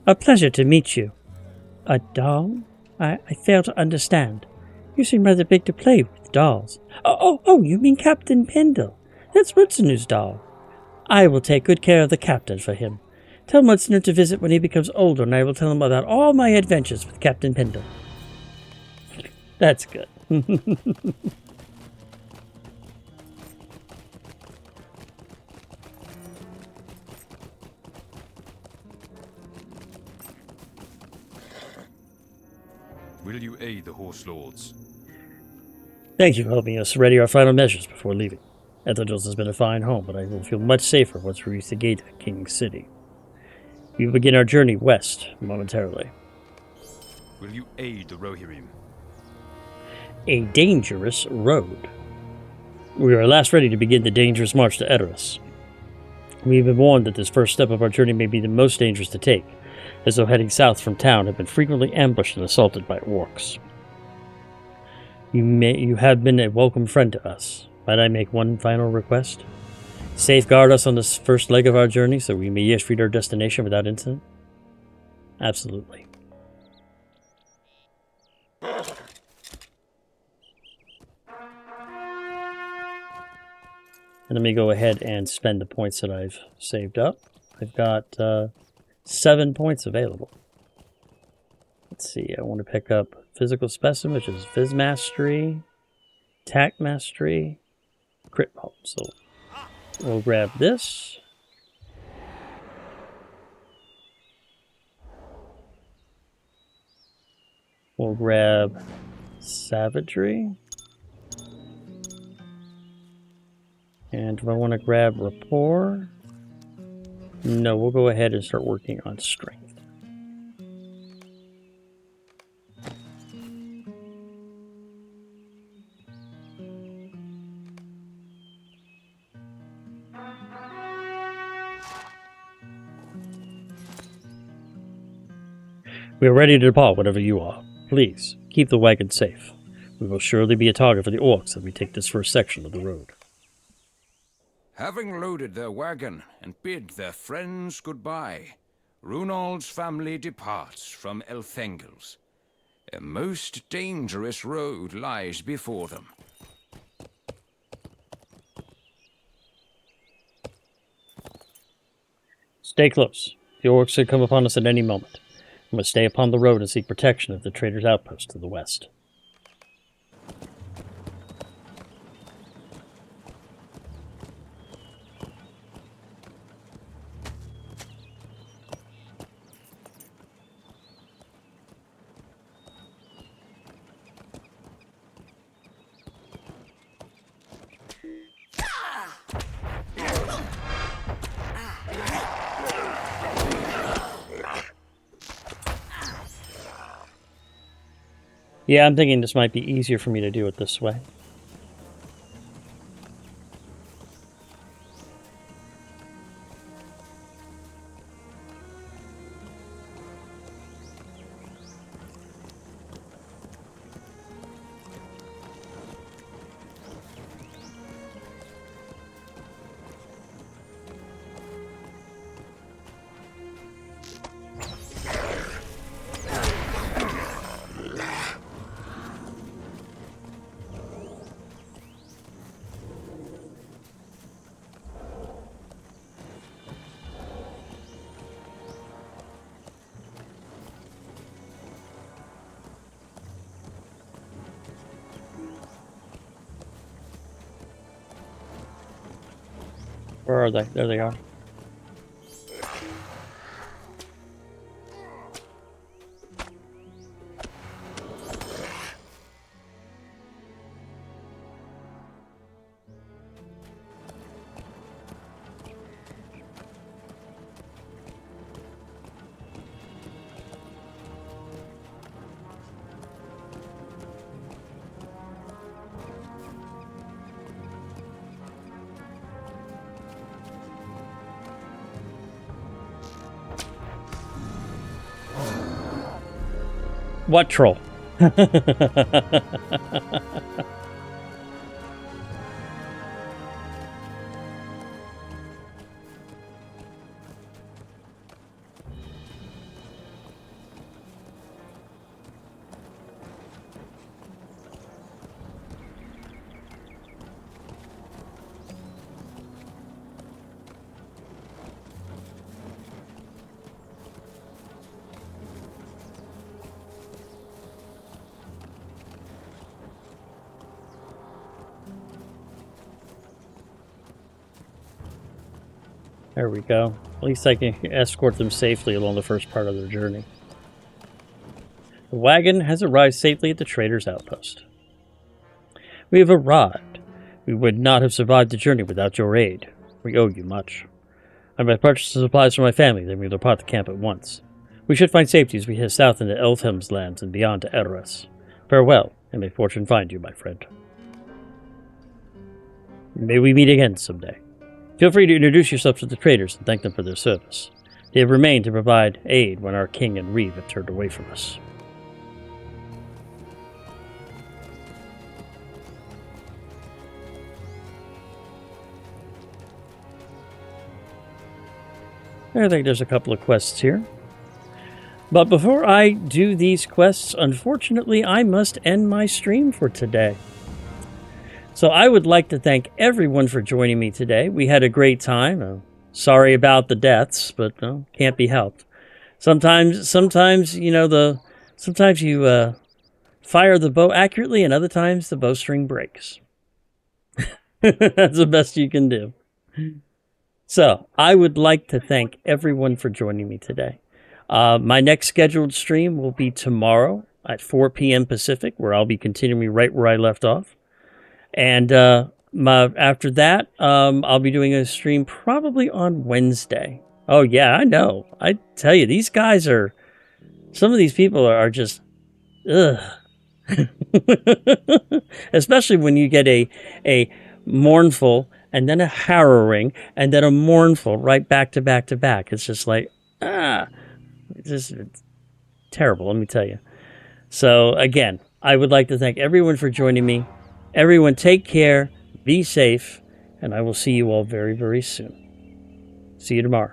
A pleasure to meet you. A doll? I fail to understand. You seem rather big to play with dolls. Oh, you mean Captain Pendle. That's Mutsnu's doll. I will take good care of the captain for him. Tell Mutsnu to visit when he becomes older, and I will tell him about all my adventures with Captain Pendle. That's good. Will you aid the horse lords? Thank you for helping us ready our final measures before leaving. Ethelgils has been a fine home, but I will feel much safer once we reach the gate of King's City. We will begin our journey west momentarily. Will you aid the Rohirrim? A dangerous road. We are at last ready to begin the dangerous march to Edoras. We have been warned that this first step of our journey may be the most dangerous to take, as though heading south from town have been frequently ambushed and assaulted by orcs. You have been a welcome friend to us. Might I make one final request? Safeguard us on this first leg of our journey so we may yet reach our destination without incident? Absolutely. And let me go ahead and spend the points that I've saved up. I've got 7 points available. Let's see, I want to pick up Physical Specimen, which is Phys Mastery, Attack Mastery, Crit Pulp. So we'll grab this. We'll grab Savagery. And do I want to grab Rapport? No, we'll go ahead and start working on Strength. We are ready to depart whenever you are. Please, keep the wagon safe. We will surely be a target for the orcs as we take this first section of the road. Having loaded their wagon and bid their friends goodbye, Runald's family departs from Elfengels. A most dangerous road lies before them. Stay close. The orcs could come upon us at any moment. We must stay upon the road and seek protection of the trader's outpost to the west. Yeah, I'm thinking this might be easier for me to do it this way. Where are they? There they are. What troll? There we go. At least I can escort them safely along the first part of their journey. The wagon has arrived safely at the trader's outpost. We have arrived. We would not have survived the journey without your aid. We owe you much. I must purchase supplies for my family, then we will depart the camp at once. We should find safety as we head south into Elfhelm's lands and beyond to Edoras. Farewell, and may fortune find you, my friend. May we meet again someday. Feel free to introduce yourself to the traders and thank them for their service. They have remained to provide aid when our king and Reeve have turned away from us. I think there's a couple of quests here. But before I do these quests, unfortunately, I must end my stream for today. So I would like to thank everyone for joining me today. We had a great time. Sorry about the deaths, but can't be helped. Sometimes sometimes you fire the bow accurately, and other times the bowstring breaks. That's the best you can do. So I would like to thank everyone for joining me today. My next scheduled stream will be tomorrow at 4 p.m. Pacific, where I'll be continuing right where I left off. And after that, I'll be doing a stream probably on Wednesday. Oh, yeah, I know. I tell you, these guys are... Some of these people are just... Ugh. Especially when you get a mournful and then a harrowing and then a mournful right back to back to back. It's just like, it's terrible, let me tell you. So, again, I would like to thank everyone for joining me. Everyone take care, be safe, and I will see you all very, very soon. See you tomorrow.